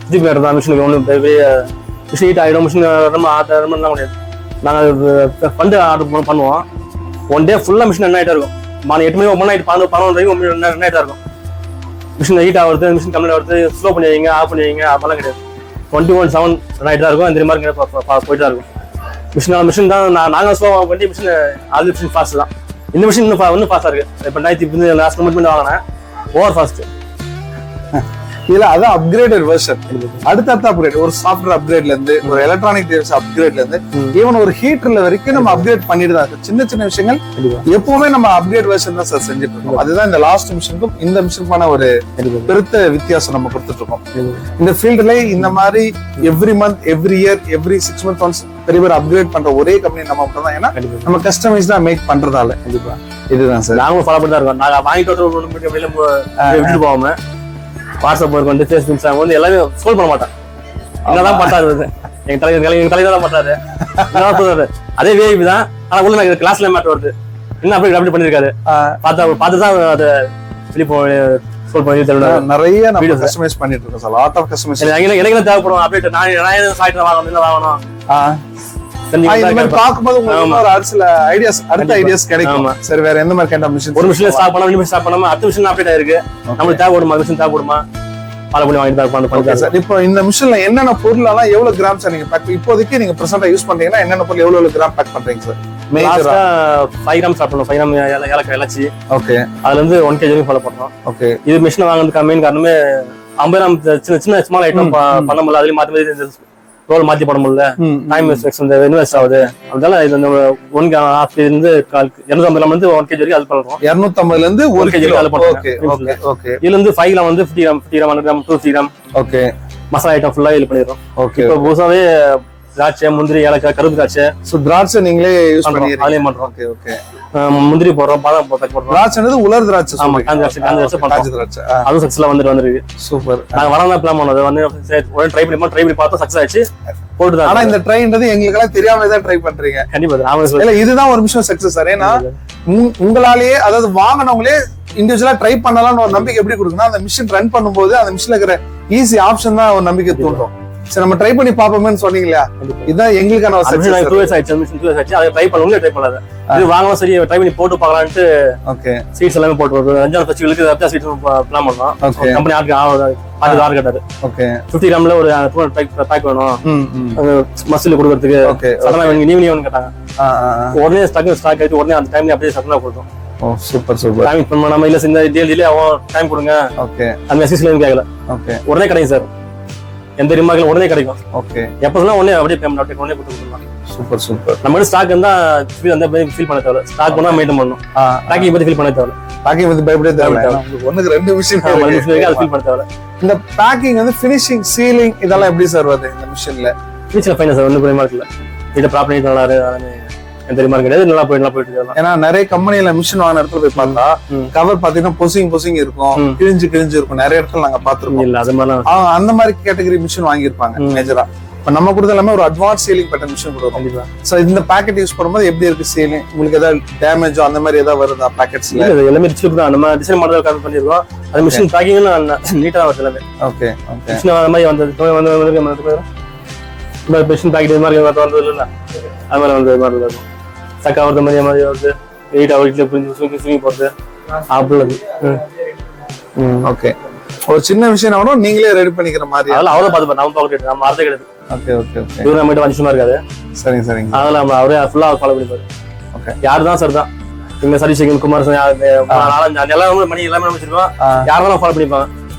திருப்பி தான் மிஷினுக்கு ஒன்றும் மிஷின் ஹீட் ஆகிடும். மிஷின் ரொம்ப முடியாது. நாங்கள் ஃபண்டு ஆர்டர் பண்ணுவோம். ஒன் டே ஃபுல்லாக மிஷின் என்ன ஆகிட்டே இருக்கும். 8 மணி 9 நைட் 11 என்ன ஆகிட்டா இருக்கும். மிஷின் ஹீட் ஆகுறது, மிஷின் கம்ப்ளைண்ட் ஆகுறது, ஸ்லோ பண்ணி வைங்க, ஆஃப் பண்ணி வைங்க, அதெல்லாம் கிடையாது. 24/7 ஆகிட்டு தான் இருக்கும். இந்த மாதிரி போயிட்டு தான் இருக்கும். மிஷின் தான் நாங்கள் ஸ்லோ பண்ணி மிஷின் அது மிஷின் ஃபாஸ்ட் தான். இந்த மிஷின் இன்னும் ஃபாஸ்ட்டாக இருக்கு. இப்போ லாஸ்ட் கமெண்ட் வாங்கினேன், ஓவர் ஃபாஸ்ட். இதுல அதான் அப்கிரேடட் வெர்ஷன். அடுத்த அப்கிரேட், ஒரு சாஃப்ட்வேர் அப்கிரேட்ல இருந்து ஒரு எலக்ட்ரானிக் டிவைஸ் அப்கிரேட்ல இருந்து ஈவன் ஒரு ஹீட்டர்ல வரைக்கும் நம்ம அப்கிரேட் பண்ணிட்டு தான் இருக்கு. சின்ன விஷயங்கள் எப்பவுமே நம்ம அப்கிரேட் வெர்ஷன் தான் சார் செஞ்சுட்டு இருக்கோம். அதுதான் இந்த லாஸ்ட் மிஷனுக்கும் இந்த மிஷனுக்கான ஒரு பெருத்த வித்தியாசம் நம்ம கொடுத்துட்டு இருக்கோம். இந்த ஃபீல்டுல இந்த மாதிரி every month, every year, every 6 months once பெரிய பேர் அப்கிரேட் பண்ற ஒரே கம்பெனி நம்ம மட்டும் தான். ஏன்னா நம்ம கஸ்டமைஸ் தான் மேக் பண்றதால. கண்டிப்பா இதுதான் சார். நாங்களும் ஃபாலோ பண்ணி தான் இருக்கோம். நாங்க வாங்கிட்டு விட்டுட்டு போகாம வாட்ஸ்அப் வந்து ஃபேஸ்புக் வந்து எல்லாமே ஸ்கோல் பண்ண மாட்டேன். என்னதான் பண்றாரு எங்க தலைவர் தான் பண்றாரு. அதே விஐபி தான். ஆனா உள்ள எனக்கு கிளாஸ்ல மேட்டர் வருது, என்ன அப்படி பண்ணிருக்காரு. பார்த்துதான் அதை ஸ்கோல் பண்ணி நிறைய நம்ம கஸ்டமைஸ் பண்ணிட்டு இருக்கோம் சார். லாட் ஆஃப் கஸ்டமைஸ் எனக்கு தேவைப்படும் அப்டேட். நான் சாய்ட்டு வாங்கணும் பாக்கும்போது உங்களுக்கு ஒரு சில ஐடியாஸ், அடுத்த ஐடியாஸ் கிடைக்கும். சரி, வேற எந்த மாதிரி கைண்ட் ஆஃப் மிஷின்? ஒரு மிஷின் ஸ்டார்ட் பண்ணாம ஸ்டார்ட் பண்ணாம அடுத்த மிஷின் அப்டேட் ஆயிருக்கு. நமக்கு தேவைப்படுமா மிஷின் தேவைப்படுமா ஃபாலோ பண்ணி வாங்கிட்டு சார். இப்போ இந்த மிஷின்ல என்னென்ன பொருள் எல்லாம் எவ்வளவு கிராம் சார் நீங்க பேக் இப்போதைக்கு நீங்க பிரசன்டா யூஸ் பண்றீங்கன்னா என்னென்ன பொருள் எவ்வளவு கிராம் பேக் பண்றீங்க சார்? மேஜரா 5 கிராம் ஸ்டார்ட் பண்ணோம். 5 கிராம் ஏலக்காய் இலச்சி. ஓகே. அதுல இருந்து 1 kg ஃபாலோ பண்றோம். ஓகே. இது மிஷின் வாங்குறதுக்கு மெயின் காரணமே 50 கிராம் சின்ன ஸ்மால் ஐட்டம் பண்ண முடியல. அதுலயும் மாத்தி ரோல் மாத்தி போட முடியல. டைம் இன்வெஸ்ட் ஆகுது. அதனால இது 1.5 இருந்து 250 கிராம் வந்து 1 kg வரைக்கும் அது பண்றோம். 250 இருந்து 1 kg அது பண்றோம். ஓகே. இதுல இருந்து 5 கிராம் வந்து 50 gram 100 gram 250 gram. Okay. Masala item ஃபுல்லா இது பண்ணிடுறோம். ஓகே. இப்போ புதுசாவே திராட்சை, முந்திரி, ஏலக்காய், கருப்பு திராட்சை. சோ திராட்சை நீங்களே யூஸ் பண்ணிடுறீங்க. அதுலயே பண்றோம். Okay okay. முந்திரி போடுறோம், பாதாம் போடுறோம். திராட்சைன்றது உலர் திராட்சை. ஆமா, காஞ்ச திராட்சை. அது சக்சஸ்ல இருக்கு. சூப்பர். நாங்க வரலாம் பிளான் பண்ணது வந்து ட்ரை பண்ணி பார்த்தா சக்சஸ் ஆயிடுச்சு. போட்டுதான். ஆனா இந்த ட்ரைன்றது எங்களுக்கு எல்லாம் தெரியாம தான் ட்ரை பண்றீங்க. கண்டிப்பா இதுதான் ஒரு விஷயம் சக்சஸ் சார். ஏன்னா உங்களாலேயே, அதாவது வாங்கினவங்களே இண்டிவிஜுவலா ட்ரை பண்ணலாம்னு ஒரு நம்பிக்கை எப்படி கொடுக்குன்னா, அந்த மிஷின் ரன் பண்ணும்போது அந்த மிஷின்ல இருக்கிற ஈஸி ஆப்ஷன் தான் ஒரு நம்பிக்கை தூண்டும். சரி, நம்ம ட்ரை பண்ணி பாப்போம்னு சொன்னீங்க இல்லையா, இதுதான் எங்களுக்கான ஒரு சக்சஸ். 2 years ஆயிடுச்சு மிஷின் 2 years ஆயிடுச்சு. அதை ட்ரை பண்ணவங்க ட்ரை பண்ணாத இது வாங்கலாம். சரி, ட்ரை பண்ணி போட்டு பார்க்கலாம்னு ஓகே சீட்ஸ் எல்லாமே போட்டு ஒரு 5 ஃபெஸ்டிவலுக்கு அப்படி சீட்ஸ் பிளான் பண்ணோம். கம்பெனி ஆர்டர் கேட்டாரு. ஓகே. 50 கிராம்ல ஒரு 200 பேக் வேணும் மசில் கொடுக்கிறதுக்கு. ஓகே. சடனா ஈவினிங் வேணும் கேட்டாங்க. உடனே ஸ்டாக் ஆயிட்டு உடனே அந்த டைம்ல அப்படியே சடனா கொடுத்தோம். ஓ சூப்பர் சூப்பர். டைம் பண்ணாம இல்ல இந்த டிலே டைம் கொடுங்க. ஓகே. அந்த மெசேஜ்ல இருந்து கேட்கல. ஓகே. உடனே கிடைக்கும் சார். எந்த ரிமார்க்ல உடனே கிடைக்கும். ஓகே. எப்ப சொன்னா உடனே அப்படியே பேமெண்ட் அப்படியே உடனே கொடுத்துடலாம். Super super. நம்ம ஸ்டாக் இருந்தா அந்த ஃபீல் பண்ண தேவை. ஸ்டாக் பண்ணா மெயின்டைன் பண்ணனும். பேக்கிங் பத்தி ஃபீல் பண்ண தேவை. பேக்கிங் பத்தி பயப்படவே தேவை. ஒண்ணுக்கு 2 விஷயம் அது ஃபீல் பண்ண தேவை. இந்த பேக்கிங் வந்து ஃபினிஷிங், சீலிங் இதெல்லாம் எப்படி சார் வருது இந்த மிஷின்ல? Finishing fine sir. ஒண்ணும் பிரச்சனை இல்ல. இத ப்ராப்பர்ட்டி நல்லா இருக்கு. எந்த ரிமார்க் கிடையாது. நல்லா போயிட்டு இருக்கு. ஏன்னா நிறைய கம்பெனில மிஷின் வாங்குற இடத்துல போய் பார்த்தா கவர் பாத்தீங்கன்னா பொசிங் இருக்கும், கிழிஞ்சு இருக்கும். நிறைய இடத்துல நாங்க பாத்துருக்கோம். இல்ல அது மாதிரி அந்த மாதிரி கேட்டகரி மிஷின் வாங்கியிருப்பாங்க மேஜரா. இப்போ நம்ம கொடுத்த எல்லாமே ஒரு அட்வான்ஸ் சீலிங் பேட்டர்ன் மிஷின் கொடுக்குறோம். கண்டிப்பா. ஸோ இந்த பேக்கெட் யூஸ் பண்ணும்போது எப்படி இருக்கு சீலிங்? உங்களுக்கு ஏதாவது டேமேஜோ அந்த மாதிரி ஏதாவது வருதா பேக்கெட்ஸ்ல? இல்ல எல்லாமே ரிச் தான். நம்ம டிசைன் மாடல் காப்பி பண்ணிருக்கோம். அது மிஷின் பேக்கிங் நீட்டா வருது எல்லாமே. Okay okay. மிஷின் அந்த மாதிரி வந்து இந்த மிஷின் பேக்கெட் இது மாதிரி வந்தது இல்ல, அது மாதிரி வந்து மாதிரி இருக்கும். சக்கா வருது மாதிரி வருது, நீட்டா வீட்டுல புரிஞ்சு சுங்கி போறது அப்படி. ஓகே. ஒரு சின்ன விஷயம் வரும் நீங்களே ரெடி பண்ணிக்கிற மாதிரி. அதெல்லாம் அவ்வளவு பார்த்து நம்ம பாக்கெட் நம்ம அர்த்த கிடையாது. Okay okay okay. இது நம்ம கிட்ட விஷயமா இருக்காது. சரிங்க சரிங்க. அதெல்லாம் நம்ம அவரே ஃபுல்லா ஃபாலோ பண்ணிப்பாரு. ஓகே. யாரு தான் சார் தான் இங்க சர்வீசிங் குமார் நாலஞ்சு எல்லாரும் மணி எல்லாமே நம்ம வச்சிருக்கோம். யாரெல்லாம் ஃபாலோ பண்ணிப்பாங்க.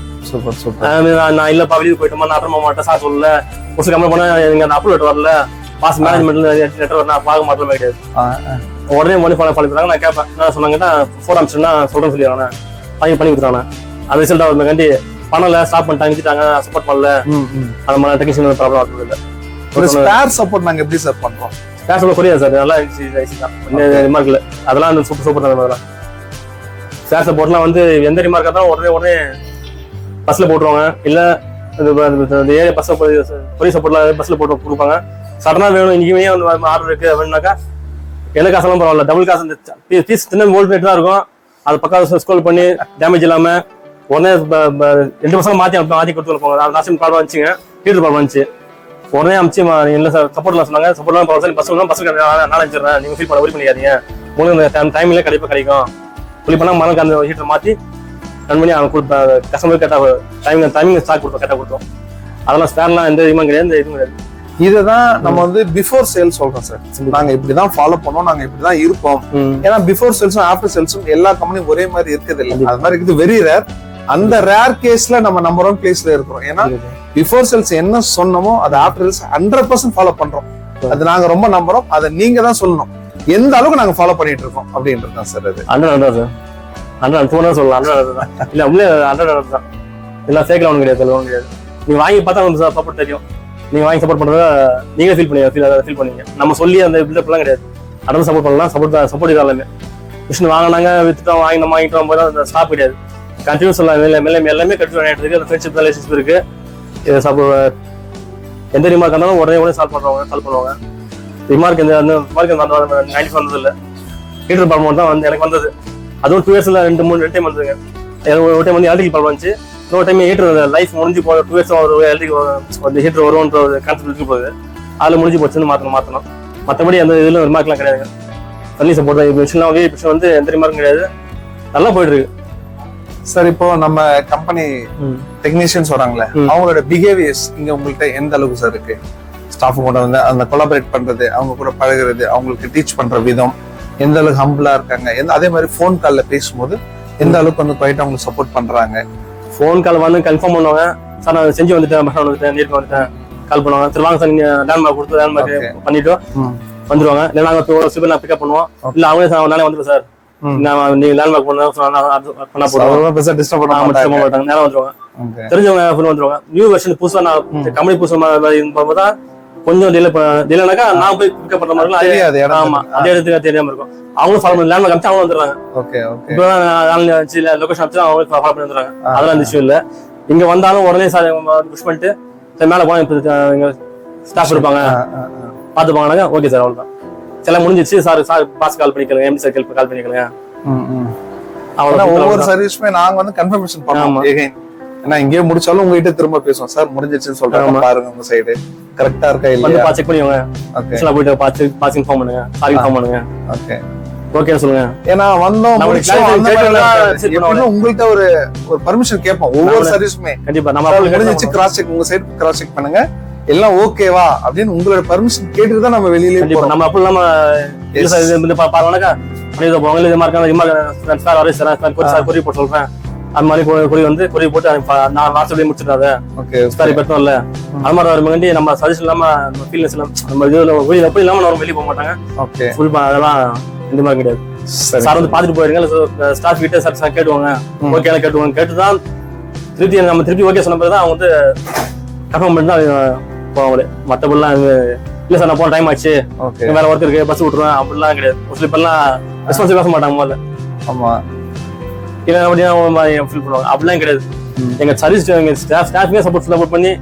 Super super. நான் இல்லப்பா வெளியே போயிட்டோமா நான் அப்புறமா மாட்டேன் சார் சொல்லல ஒரு கம்ப்ளைண்ட் பண்ணா எங்க அந்த அப்லோட் வரல பாஸ் மேனேஜ்மெண்ட்ல லெட்டர் வரணும் பார்க்க மாட்டேன் கிடையாது. உடனே மொழி ஃபாலோ பண்ணிப்பாங்க. நான் கேட்பேன் என்ன சொன்னாங்கன்னா ஃபோர் அமிச்சுன்னா சொல்றேன்னு சொல்லிடுறாங்க. பண்ணி கொடுத்துறாங்க. அது ரிசல்ட் ஆகுது கண்டி பண்ணல ஸ்டாப் பண்ணிட்டாங்க நிறுத்திட்டாங்க சப்போர்ட் பண்ணல அந்த மாதிரி டெக்னீஷியன் ப்ராப்ளம் ஆகுது இல்லை. ஒரு ஸ்பேர் சப்போர்ட் நாங்க எப்படி சார் பண்றோம்? ஸ்பேர் சப்போர்ட் புரியாது சார் நல்லா ஈஸி தான் ரிமார்க் இல்லை அதெல்லாம் அந்த சூப்பர் அந்த மாதிரிலாம். ஸ்பேர் சப்போர்ட்லாம் வந்து எந்த ரிமார்க்காக தான் உடனே பஸ்ல போட்டுருவாங்க இல்ல ஏரியா பஸ் பொரிய சப்போர்ட்லாம் பஸ்ல போட்டு கொடுப்பாங்க. சடனா வேணும் இன்னைக்குமே வந்து ஆர்டர் இருக்கு அப்படின்னாக்கா என்ன காசெல்லாம் பரவாயில்ல டபுள் காசு இந்த பீஸ் சின்ன வோல்ட் ரேட் தான் இருக்கும். அது பக்கம் ஸ்க்ரோல் பண்ணி டேமேஜ் இல்லாம உடனே 2 மாசம் மாத்தி கொடுத்து போங்க. லாஸ்ட் ப்ராப்ளம் வந்துச்சுங்க ஹீட்டர் ப்ராப்ளம் வந்துச்சு உடனே அமிச்சு இல்லை சார் சப்போர்ட்லாம் சொன்னாங்க சப்போர்ட்லாம் பஸ் நான் அனுப்பிச்சிடுறேன் நீங்க ஃபீல் பண்ண ஒரி பண்ணிக்காதீங்க உங்களுக்கு டைம்ல கண்டிப்பா கிடைக்கும் சொல்லி பண்ணா மறக்க அந்த ஹீட்டர் மாத்தி ரன் பண்ணி அவங்க கொடுத்த கஸ்டமர் கரெக்டாக டைமிங் ஸ்டாக் கொடுத்தோம் கரெக்டாக கொடுத்தோம். அதெல்லாம் ஸ்பேர்லாம் எந்த இதுவும் கிடையாது எந்த இதுவும் கிடையாது. இதுதான் நம்ம வந்து பிஃபோர் சேல் சொல்றோம் சார். நாங்க இப்படிதான் ஃபாலோ பண்ணோம் நாங்க இப்படிதான் இருப்போம். ஏன்னா பிஃபோர் சேல்ஸும் ஆஃப்டர் சேல்ஸும் எல்லா கம்பெனியும் ஒரே மாதிரி இருக்குது இல்லை. அது மாதிரி இருக்குது வெரி ரேர். அந்த ரேர் கேஸ்ல நம்ம நம்பர் 1 பிளேஸ்ல இருக்கிறோம். ஏன்னா பிஃபோர் சேல்ஸ் என்ன சொன்னமோ அது ஆஃப்டர் சேல்ஸ் 100% ஃபாலோ பண்றோம். அது நாங்க ரொம்ப நம்புறோம். அதை நீங்க தான் சொல்லணும் எந்த அளவுக்கு நாங்க ஃபாலோ பண்ணிட்டு இருக்கோம் அப்படின்றது தான் சார். அது 100 சொல்லலாம் 100 இல்ல உண்மையிலே 100 தான். எல்லாம் ஃபேக்ல ஒன்றும் கிடையாது. நீங்க வாங்கி பார்த்தா உங்களுக்கு சப்போர்ட் தெரியும். நீங்க வாங்கி சப்போர்ட் பண்றத நீங்க ஃபீல் பண்ணுவீங்க. நம்ம சொல்லி அந்த பில்டப் எல்லாம் கிடையாது. அடுத்து சப்போர்ட் பண்ணலாம். சப்போர்ட் இது எல்லாமே மிஷின் வாங்கினாங்க வித்துட்டோம் வாங்கிட்டோம் போது அந்த ஸ்டாப் கிடையாது. கண்டினியூஸ் எல்லாமே கண்டினியூ ஆகிட்டு இருக்கு. அந்த ஃப்ரெண்ட்ஷிப் ரிலேஷன்ஷிப் இருக்கு. இதை எந்த ரிமார்க் இருந்தாலும் உடனே சால்வ் பண்ணுவாங்க. ரிமார்க் இந்த ரிமார்க் 90 வந்தது இல்லை. ஹீட்டர் ப்ராப்ளம் தான் வந்து எனக்கு வந்தது. அதுவும் 2 இயர்ஸ்ல 2 டைம் வந்ததுங்க. ஒரு டைம் வந்து எலக்ட்ரிக் ப்ராப்ளம் வந்துச்சு. இன்னொரு டைம் ஹீட்டர் லைஃப் முடிஞ்சு போக 2 இயர்ஸ் ஒரு எலக்ட்ரிக் ஹீட்டர் வரும்ன்ற ஒரு கான்செப்ட் இருக்கு போகுது. அதில் முடிஞ்சு போச்சுன்னு மாற்றணும். மற்றபடி அந்த இதில் ரிமார்க்லாம் கிடையாதுங்க. தண்ணி சப்போர்ட் மிஷின்லாம் மிஷின் வந்து எந்த ரிமார்க்கும் கிடையாது. நல்லா போயிட்டு இருக்கு சார். இப்போ நம்ம கம்பெனி டெக்னீஷியன்ஸ் வராங்களே அவங்களோட பிஹேவியர்ஸ் இங்க உங்கள்கிட்ட எந்த அளவுக்கு சார் இருக்கு? ஸ்டாஃப் கூட வந்து அந்த கொலாபரேட் பண்றது அவங்க கூட பழகுறது அவங்களுக்கு டீச் பண்ற விதம் எந்த அளவுக்கு ஹம்பிளா இருக்காங்க? அதே மாதிரி ஃபோன் கால்ல பேசும்போது எந்த அளவுக்கு வந்து குவைட்டா அவங்களுக்கு சப்போர்ட் பண்றாங்க? ஃபோன் கால் வந்து கன்ஃபார்ம் பண்ணுவாங்க. சார் நான் செஞ்சு வந்துட்டேன் நேருக்கு வந்துட்டேன் கால் பண்ணுவாங்க. சரி வாங்க சார் நீங்க லேண்ட்மார்க் கொடுத்து லேண்ட்மார்க் பண்ணிட்டு வந்துருவாங்க. இல்லை நாங்கள் நான் பிக்கப் பண்ணுவோம். இல்லை அவங்களே நாளே வந்துடும் சார் நீங்க லேண்ட்மார்க் பண்ண போடுவாங்க. டிஸ்டர்ப் பண்ண மாட்டாங்க. நேரம் வந்துருவாங்க. தெரிஞ்சவங்க ஃபுல் வந்துருவாங்க. நியூ வெர்ஷன் புதுசா நான் கம்பெனி புதுசா தான் கொஞ்சம் டிலேனாக்கா நான் போய் பிக்கப் பண்ற மாதிரி தெரியாது. ஆமா அதே இடத்துக்கு தெரியாம இருக்கும். அவங்களும் ஃபாலோ பண்ணி லேண்ட்மார்க் அமைச்சு அவங்க வந்துடுறாங்க. லொகேஷன் அமைச்சு அவங்க ஃபாலோ பண்ணி வந்துடுறாங்க. அதெல்லாம் அந்த இஷ்யூ இல்லை. இங்க வந்தாலும் உடனே புஷ் பண்ணிட்டு மேல போன ஸ்டாஃப் இருப்பாங்க பாத்துப்பாங்கன்னாக்கா ஓகே சார் அவ்வளவுதான். சில முடிஞ்சிச்சு சார் பாஸ் கால் பண்ணிக்கலுங்க எம்டி சார் கால் பண்ணிக்கலுங்க. அவ்வளவுதான். ஒவ்வொரு சர்வீஸ்மே நாங்க வந்து கன்ஃபர்மேஷன் பண்ணுவோம். ஏன்னா இங்கே முடிச்சாலும் உங்ககிட்ட திரும்ப பேசுவோம். சார் முடிஞ்சிச்சுன்னு சொல்றாங்க பாருங்க உங்க சைடு கரெக்டா இருக்கா இல்லையா செக் பண்ணிக்கோங்க. ஓகே போய்ட்டு பாஸ் இன்ஃபார்ம் பண்ணுங்க சாரி இன்ஃபார்ம் பண்ணுங்க. ஓகே ஓகே சொல்லுங்க. ஏன்னா வந்தோம் உங்கள்கிட்ட ஒரு பர்மிஷன் கேட்போம் ஒவ்வொரு சர்வீஸ்மே. கண்டிப்பா நம்ம முடிஞ்சிச்சு கிராஸ் செக் உங்க சைடு கிராஸ் செக் பண்ணுங்க எல்லாம் ஓகேவா அப்படின்னு உங்களோட பர்மிஷன் கேட்டுட்டு தான் நம்ம வெளியில போறோம். நம்ம அப்படி இல்லாம பாருங்கனாக்கா உங்களுக்கு இது மாதிரி சார் வரே சார் குறி போட்டு சொல்றேன் அந்த மாதிரி குறி வந்து குறி போட்டு நான் வாட்ஸ்அப்லயே முடிச்சிடாத சாரி பெட்ரோல் இல்ல அது மாதிரி வரும்போது நம்ம சஜஷன் இல்லாம ஃபீல்னஸ் எல்லாம் நம்ம இதுல எப்படி இல்லாம நம்ம வெளியே போக மாட்டாங்க. ஓகே ஃபுல் அதெல்லாம் இந்த மாதிரி கிடையாது. சார் வந்து பாத்துட்டு போயிருங்க ஸ்டாஃப் கிட்ட சார் கேட்டுவாங்க ஓகே கேட்டுவாங்க கேட்டுதான் திருப்பி ஓகே சொன்ன பிறகு தான் அவங்க வந்து கன்ஃபார்ம் பண்ணி தான் போவாங்களே. மற்றபடிலாம் இல்ல சார் நான் போன டைம் ஆச்சு வேற ஒர்க் இருக்கு பஸ் விட்டுருவேன் அப்படிலாம் கிடையாது. மோஸ்ட்லி இப்பெல்லாம் ரெஸ்பான்சிவ் பேச மாட்டாங்க முதல்ல. ஆமா இல்லை அப்படின்னா ஃபீல் பண்ணுவாங்க அப்படிலாம் கிடையாது. எங்க சர்வீஸ் எங்க ஸ்டாஃப்மே சப்போர்ட் பண்ணி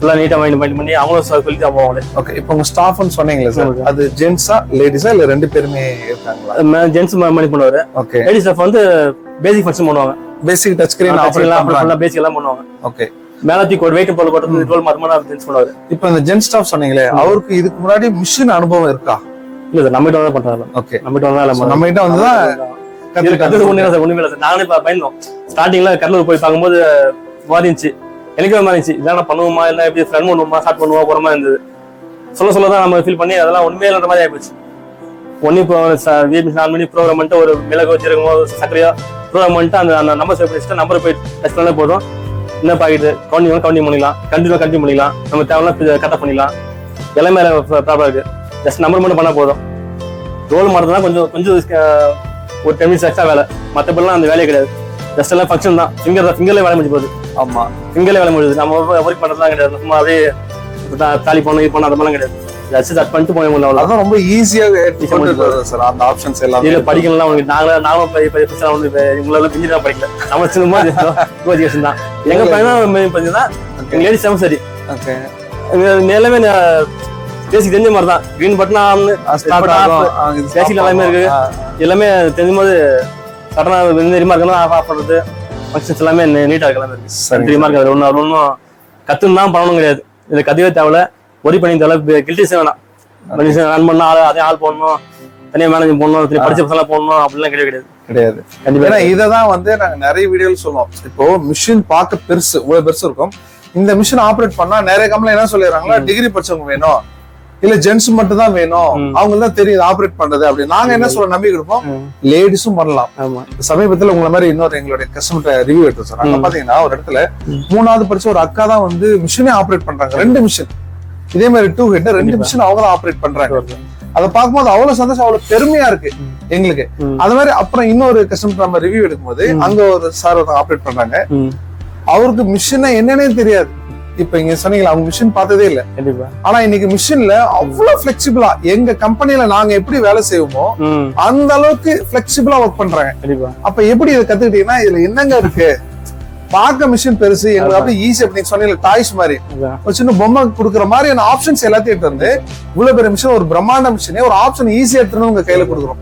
ஃபுல்லா நீட்டா மைண்ட் பண்ணி அவங்களும் சொல்லிட்டு போவாங்களே. ஓகே, இப்போ உங்க ஸ்டாஃப்னு சொன்னீங்களே சார், அது ஜென்ஸா லேடிஸா இல்ல ரெண்டு பேருமே இருக்காங்களா? ஜென்ஸ் மணி பண்ணுவாரு. ஓகே, லேடிஸ் ஸ்டாஃப் வந்து பேசிக் ஃபங்க்ஷன் பண்ணுவாங்க. பேசிக் டச் ஸ்கிரீன் ஆபரேட் பேசிக் எல்லாம் பண்ணுவாங்க. ஓகே, மேலத்தி கோட் வெயிட் போல போட்டு ரோல் மாத்தமா ஜென்ஸ் பண்ணுவாரு. இப்போ இந்த ஜென்ஸ் ஸ்டாஃப் சொன்னீங்களே, அவருக்கு இதுக்கு முன்னாடி மிஷின் அனுபவம் இருக்கா? இல்ல சார், நம்ம கிட்ட வந்து பண்றாங்க. ஓகே, நம்ம கிட்ட வந்து நம்ம கிட்ட வந்துதான் கத்துக்கிறது ஒண்ணு இல்ல சார், ஒண்ணுமே இல்ல சார். நாங்களே பயந்தோம் ஸ்டார்டிங்ல கடலூர் போய் பார்க்கும்போது மாறிச்சு, எனக்கே மாறிச்சு. இதெல்லாம் பண்ணுவோமா இல்ல எப்படி ஃப்ரெண்ட் பண்ணுவோமா ஸ்டார்ட் பண்ணுவோமா போற மாதிரி இருந்தது. சொல்லதான் நம்ம ஃபீல் பண்ணி அதெல்லாம் ஒண்ணுமே இல்லைன்ற மாதிரி ஆயிடுச்சு. ஒன்னு இப்போ நான் பண்ணி ப்ரோக்ராம் பண்ணிட்டு ஒரு மிளகு வச்சிருக்கோம் சக்கரையா ப்ரோக்ராம் பண்ணிட்டு அந்த நம்பர் சேவ் பண்ணிட்டு நம்பர் போய் டச் பண்ணாலே போதும். என்ன பாக்கெட்டு கவுண்டிங் பண்ணிக்கலாம், கண்டினியூ பண்ணிக்கலாம், நம்ம தேவையான கரெக்டாக பண்ணிக்கலாம். எல்லாமே ப்ராப்ளம் இருக்கு. ஜஸ்ட் நம்பர் மட்டும் பண்ணா போதும். ரோல் மாறதுனா கொஞ்சம் ஒரு 10 minutes எக்ஸ்ட்ரா வேலை. மற்றபடிலாம் அந்த வேலையே கிடையாது. ஜஸ்ட் எல்லாம் ஃபங்க்ஷன் தான். ஃபிங்கர்லேயே வேலை முடிஞ்சு போகுது. ஆமா, ஃபிங்கர்லேயே வேலை முடியுது. நம்ம ஒர்க் பண்ணுறதுலாம் கிடையாது. சும்மா அப்படியே தாலி பண்ணணும் இது பண்ணணும் அது மாதிரிலாம் கிடையாது. ஜஸ்ட் கட் பண்ணிட்டு போய் முடியல. அதான் ரொம்ப ஈஸியா சார் அந்த ஆப்ஷன்ஸ் எல்லாம். இதுல படிக்கலாம் உங்களுக்கு நாங்களும் வந்து உங்களால பிஞ்சு தான் படிக்கல. நம்ம சும்மா எஜுகேஷன் தான். எங்க பையனும் பார்த்தீங்கன்னா லேடிஸ் தான் சரி. ஓகே, எல்லாமே பேசிக் தெரிஞ்ச மாதிரி தான். கிரீன் பட்டன் பேசிக் எல்லாமே இருக்கு. எல்லாமே தெரியும் போது சடனா ரிமார்க் ஆஃப் பண்றது ஃபங்க்ஷன்ஸ் எல்லாமே நீட்டா இருக்கலாம் இருக்கு. ரிமார்க் அது ஒன்றும் கத்துன்னு தான் பண்ணணும் கிடையாது. இதை கத்துவே தேவையில்ல, ஒரி பண்ணி தேவை, கில்டிஸே வேணாம். ரன் பண்ணா அதே ஆள் போடணும், தனியா மேனேஜ் போடணும், படிச்ச பசங்க போடணும் அப்படிலாம் கிடையாது. ஏன்னா இததான் வந்து நாங்க நிறைய வீடியோல சொல்லுவோம். இப்போ மிஷின் பார்க்க பெருசு, இவ்வளவு பெருசு இருக்கும். இந்த மிஷின் ஆப்ரேட் பண்ணா நிறைய கம்பெனி என்ன சொல்லிடுறாங்களா, டிகிரி படிச்சவங்க வேணும், இல்ல ஜென்ஸ் மட்டும் தான் வேணும், அவங்களுக்கு தான் தெரியுது ஆப்ரேட் பண்றது அப்படி. நாங்க என்ன சொல்ல நம்பி கொடுப்போம், லேடிஸும் பண்ணலாம். சமீபத்துல உங்களை மாதிரி இன்னொரு எங்களுடைய கஸ்டமர் ரிவ்யூ எடுத்து சார், அங்க பாத்தீங்கன்னா ஒரு இடத்துல 3வது படிச்ச ஒரு அக்கா தான் வந்து மிஷினே ஆப்ரேட் பண்றாங்க. 2 மிஷின் இதே மாதிரி 2 ஹெட் 2 மிஷின் அவங்க தான் ஆப்ரேட் பண்றாங்க. அதை பார்க்கும்போது அவ்வளவு சந்தோஷம், அவ்வளவு பெருமையா இருக்கு எங்களுக்கு. அது மாதிரி அப்புறம் இன்னொரு கஸ்டமர் நம்ம ரிவ்யூ எடுக்கும்போது அங்க ஒரு சார் ஆப்ரேட் பண்றாங்க. அவருக்கு மிஷினை என்னன்னே தெரியாது. இப்ப இங்க சொன்னீங்களா, அவங்க மிஷின் பார்த்ததே இல்ல. ஆனா இன்னைக்கு மிஷின்ல அவ்வளவு பிளெக்சிபிளா எங்க கம்பெனில நாங்க எப்படி வேலை செய்வோமோ அந்த அளவுக்கு பிளெக்சிபிளா ஒர்க் பண்றாங்க. அப்ப எப்படி இதை கத்துக்கிட்டீங்கன்னா இதுல என்னங்க இருக்கு, பார்க்க மிஷின் பெருசு, எங்களுக்கு அப்படி ஈஸி. நீங்க சொன்னீங்க டாய்ஸ் மாதிரி ஒரு சின்ன பொம்மை கொடுக்குற மாதிரியான ஆப்ஷன்ஸ் எல்லாத்தையும் எடுத்து வந்து இவ்வளவு பெரிய மிஷின், ஒரு பிரம்மாண்ட மிஷினே ஒரு ஆப்ஷன் ஈஸியா எடுத்துன்னு உங்க கையில கொடுக்குறோம்.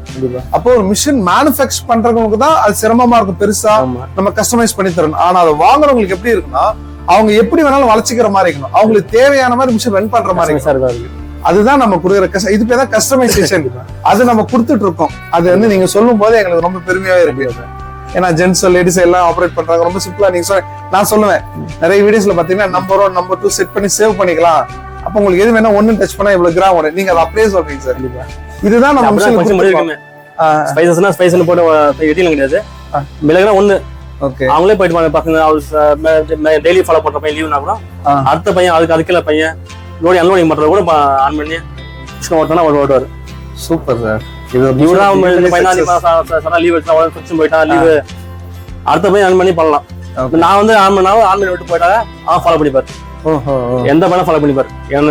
அப்போ ஒரு மிஷின் மேனுஃபேக்சர் பண்றவங்களுக்கு தான் அது சிரமமா இருக்கும், பெருசா நம்ம கஸ்டமைஸ் பண்ணி தரணும். ஆனா அதை வாங்குறவங்களுக்கு எப்படி இருக்குன்னா, அவங்க எப்படி வேணாலும் வளர்ச்சிக்கிற மாதிரி இருக்கணும், அவங்களுக்கு தேவையான மாதிரி மிஷின் ரன் பண்ற மாதிரி இருக்கணும். அதுதான் நம்ம கொடுக்குற இது பேர் தான் கஸ்டமைசேஷன். அது நம்ம கொடுத்துட்டு இருக்கோம். அது வந்து நீங்க சொல்லும் போது எங்களுக்கு ரொம்ப பெருமையாவே இருக்கு. ஏன்னா ஜென்ஸ் லேடிஸ் எல்லாம் ஆப்ரேட் பண்றாங்க ரொம்ப சிம்பிளா. நீங்க நான் சொல்லுவேன் நிறைய வீடியோஸ்ல பாத்தீங்கன்னா நம்பர் 1 நம்பர் 2 செட் பண்ணி சேவ் பண்ணிக்கலாம். அப்ப உங்களுக்கு எது வேணா ஒன்னு டச் பண்ணா இவ்வளவு கிராம் வரும், நீங்க அதை அப்படியே சொல்றீங்க சார். இதுதான் நம்ம ஸ்பைஸ்ல போட்டு எட்டில கிடையாது, மிளகுனா 1. ஓகே, அவங்களே போயிட்டு பசங்க டெய்லி ஃபாலோ பண்ற பையன் லீவ்னா கூட அடுத்த பையன் அதுக்குள்ள பையன் லோடி அன்லோடிங் பண்றது கூட ஆன் பண்ணி ஓட்டனா ஓட்டுவாரு. Super sir. லீவ் போயிட்டா லீவு அடுத்த பையன் ஆன் பண்ணி பண்ணலாம். நான் வந்து ஆன் பண்ணி விட்டு போயிட்டாங்க, அவன் ஃபாலோ பண்ணிப்பாரு. எந்த பையனும் ஃபாலோ பண்ணிப்பாரு.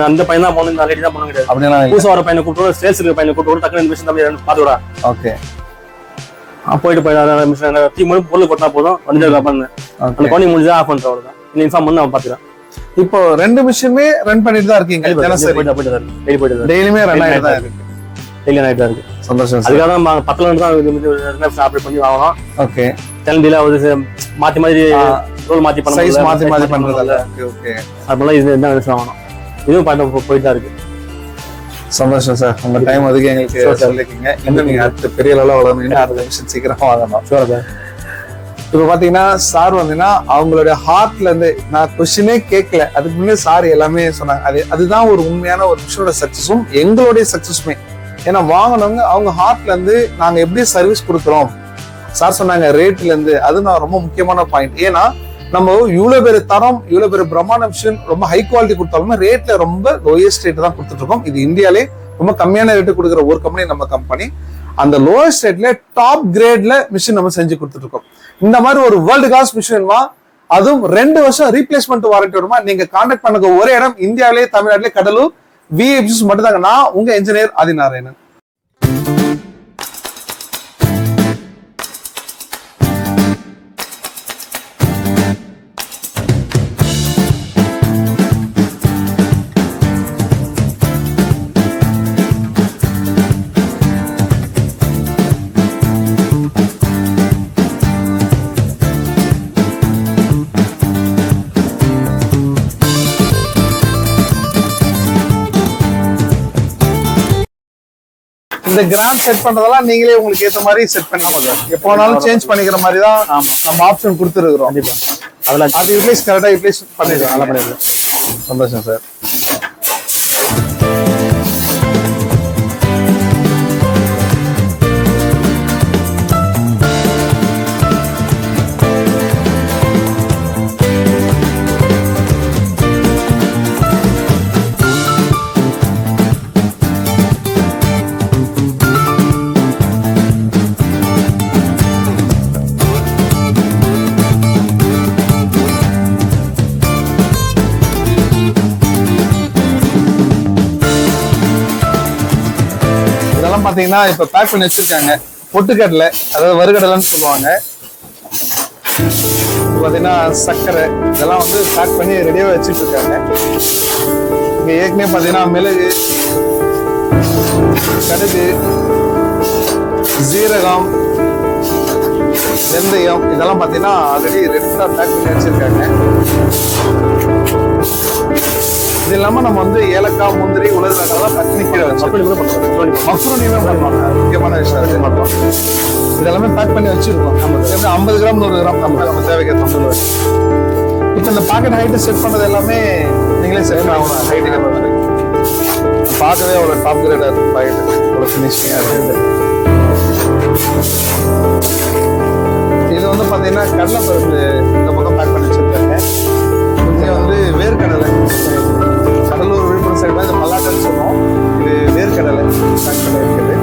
அந்த பையன் தான் போகணும், இந்த லேடி தான் பண்ண கிடையாது. புதுசா வர பையனை கூப்பிட்டு சேல்ஸ் இருக்கிற பையனை கூப்பிட்டு டக்குனு இந்த மிஷின் தம்பி பார்த்து விடா. ஓகே, போயிட்டு பொருள் கொட்டினா போதும் வந்து பண்ணு. அந்த கோணி முடிஞ்சா ஆஃப் பண்ற அவ்வளவுதான். இன்ஃபார்ம் பண்ணி அவன் பாத்துக்கிறான். இப்போ 2 மிஷினுமே ரன் பண்ணிட்டு தான் இருக்கீங்க? டெய்லியுமே ரன் ஆயிட்டு தான் இருக்கு. டெய்லி நைட் தான் இருக்கு. சந்தோஷம். அதுக்காக தான் 10 தான் ஆப்ரேட் பண்ணி வாங்கணும். ஓகே, டெல்டில ஒரு மாத்தி மாதிரி ரோல் மாத்தி பண்ண சைஸ் மாத்தி பண்றதால. ஓகே ஓகே, அதனால இது என்ன வாங்கணும். இதுவும் பாட்டு போயிட்டு தான் இருக்கு. சந்தோஷம் சார், உங்க டைம் அதுக்கு எங்களுக்கு சொல்லிருக்கீங்க. இன்னும் நீங்க அடுத்த பெரிய அளவுல வளரணும், அடுத்த விஷயம் சீக்கிரமா வாங்கணும். இப்ப பாத்தீங்கன்னா சார் வந்தீங்கன்னா அவங்களுடைய ஹார்ட்ல இருந்து நான் கொஸ்டினே கேட்கல, அதுக்கு முன்னே சார் எல்லாமே சொன்னாங்க. அதுதான் ஒரு உண்மையான ஒரு மிஷனோட சக்சஸும் எங்களுடைய சக்சஸுமே. ஏன்னா வாங்கினவங்க அவங்க ஹார்ட்ல இருந்து நாங்க எப்படி சர்வீஸ் கொடுக்குறோம் சார் சொன்னாங்க, ரேட்ல இருந்து. அது நான் ரொம்ப முக்கியமான பாயிண்ட். ஏன்னா நம்ம இவ்வளவு பேர் தரம், இவ்வளவு பேர் பிரம்மாண்ட மிஷின் ரொம்ப ஹை குவாலிட்டி கொடுத்தாலுமே ரேட்ல ரொம்ப லோயஸ்ட் ரேட் தான் கொடுத்துட்டு இருக்கோம். இது இந்தியாலே ரொம்ப கம்மியான ரேட்டு கொடுக்குற ஒரு கம்பெனி நம்ம கம்பெனி. அந்த லோயஸ்ட் ரேட்ல டாப் கிரேட்ல மிஷின் நம்ம செஞ்சு கொடுத்துட்டு இருக்கோம். இந்த மாதிரி ஒரு வேர்ல்டு கிளாஸ் மிஷின் அதுவும் 2 வருஷம் ரீப்ளேஸ்மெண்ட் வாரண்டி வருமா. நீங்க கான்டாக்ட் பண்ணுங்க ஒரே இடம் இந்தியாவிலே தமிழ்நாட்டிலே கடலூர் விஐபிஎம்சிஸ் மட்டும் தாங்க. நான் உங்க இன்ஜினியர் ஆதிநாராயணன். இந்த கிராம் செட் பண்றதெல்லாம் நீங்களே உங்களுக்கு ஏத்த மாதிரி செட் பண்ணிக்கலாம். எப்போ வேணாலும் சேஞ்ச் பண்ணிக்கிற மாதிரி தான் நம்ம ஆப்ஷன் கொடுத்துருக்கிறோம். கண்டிப்பா அதெல்லாம் அது யூட்டிலைஸ் கரெக்டா யூட்டிலைஸ் பண்ணிடுறோம். நல்லா பண்ணிடுறோம். சந்தோஷம் சார். பாத்தீங்கன்னா இப்ப பேக் பண்ணி வச்சிருக்காங்க பொட்டுக்கடலை, அதாவது வறுகடலைன்னு சொல்லுவாங்க. பாத்தீங்கன்னா சர்க்கரை இதெல்லாம் வந்து பேக் பண்ணி ரெடியாவே வச்சுட்டு இருக்காங்க. இங்க ஏற்கனவே பாத்தீங்கன்னா மிளகு, கடுகு, ஜீரகம், வெந்தயம் இதெல்லாம் பாத்தீங்கன்னா ஆல்ரெடி ரெடியா பேக் பண்ணி வச்சிருக்காங்க. இது இல்லாம நம்ம வந்து ஏலக்காய், முந்திரி, உலர்கடலாம் பச்சனி கீரை மக்ரூனியுமே பண்ணுவாங்க. முக்கியமான விஷயம் மட்டும் இதெல்லாமே பேக் பண்ணி வச்சிருக்கோம். நம்ம 50 கிராம் 100 கிராம் நம்ம தேவைக்கேற்ற மாதிரி. இப்போ இந்த பாக்கெட் ஹைட்டு செட் பண்ணது எல்லாமே நீங்களே செட் ஆகணும். ஹைட்டுக்கு பார்க்கவே அவ்வளோ டாப் கிரேடாக இருக்கு. பாக்கெட் அவ்வளோ ஃபினிஷிங்காக இருக்குது. இது வந்து பார்த்தீங்கன்னா கடலைப்பருப்பு இந்த பக்கம் பேக் பண்ணி வச்சிருக்காங்க. இது வந்து வேர்க்கடலை, கடலூர் விழுப்புரம் சைடு இது மல்லாட்டன்னு சொல்லுவோம். இது வேர்க்கடலை பேக் பண்ணி இருக்குது.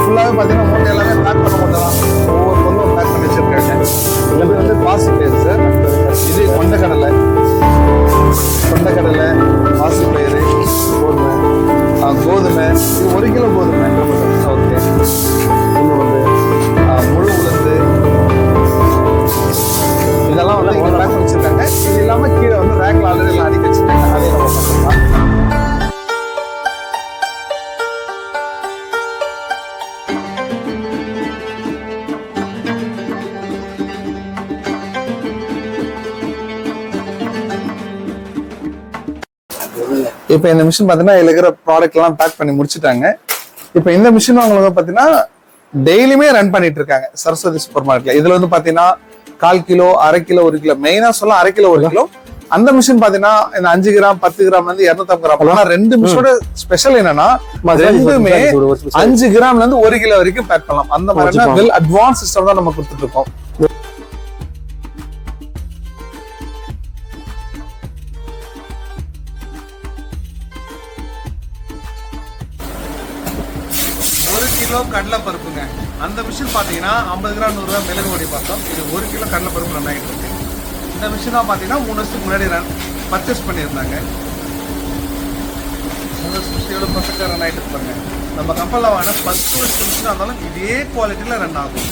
ஃபுல்லாகவே பார்த்தீங்கன்னா மூட்டை எல்லாமே பேக் பண்ண மூட்டை தான். ஒவ்வொரு பொருளும் பேக் பண்ணி வச்சிருக்காங்க. எல்லாமே வந்து பாசி பயிர் சார். இது கொண்டக்கடலை, பாசிப்பயிறு, கோதுமை. இது 1 கிலோ கோதுமை. ஓகே. இன்னும் வந்து முழு உளுந்து இதெல்லாம் வந்து இங்கே பேக் பண்ணி வச்சிருக்காங்க. இது இல்லாமல் கீழே வந்து ரேக்ல ஆல்ரெடி அடிக்க வச்சிருக்காங்க. அதே நம்ம பண்ணலாம். இப்போ இந்த மிஷின் பார்த்தீங்கன்னா இதுல இருக்கிற ப்ராடக்ட் எல்லாம் பேக் பண்ணி முடிச்சுட்டாங்க. இப்போ இந்த மிஷின் உங்களுக்கு பார்த்தீங்கன்னா டெய்லியுமே ரன் பண்ணிட்டு இருக்காங்க சரஸ்வதி சூப்பர் மார்க்கெட்ல. இதுல வந்து பாத்தீங்கன்னா 1/4 கிலோ, 1/2 கிலோ, 1 கிலோ, மெயினா சொல்ல 1/2 கிலோ 1 கிலோ. அந்த மிஷின் பாத்தீங்கன்னா இந்த 5 கிராம் 10 கிராம்ல இருந்து 250 கிராம். ஆனா 2 மிஷினோட ஸ்பெஷல் என்னன்னா ரெண்டுமே 5 கிராம்ல இருந்து 1 கிலோ வரைக்கும் பேக் பண்ணலாம். அந்த மாதிரி வெல் அட்வான்ஸ் சிஸ்டம் தான் நம்ம கொடுத்துட்டு இருக்கோம். கிலோ கடலை பருப்புங்க. அந்த மிஷின் பாத்தீங்கன்னா 50 கிராம் 100 கிராம் மிளகு பொடி பார்த்தோம். இது 1 கிலோ கடலை பருப்பு ரன் ஆகிட்டு இருக்கு. இந்த மிஷின் தான் பாத்தீங்கன்னா 3 வருஷத்துக்கு முன்னாடி பர்ச்சேஸ் பண்ணியிருந்தாங்க. 3 வருஷம் பர்ஃபெக்டா ரன் ஆகிட்டு இருப்பாங்க. நம்ம கம்பெனில வாங்கின 10 வருஷம் மிஷினா இருந்தாலும் இதே குவாலிட்டியில ரன் ஆகும்.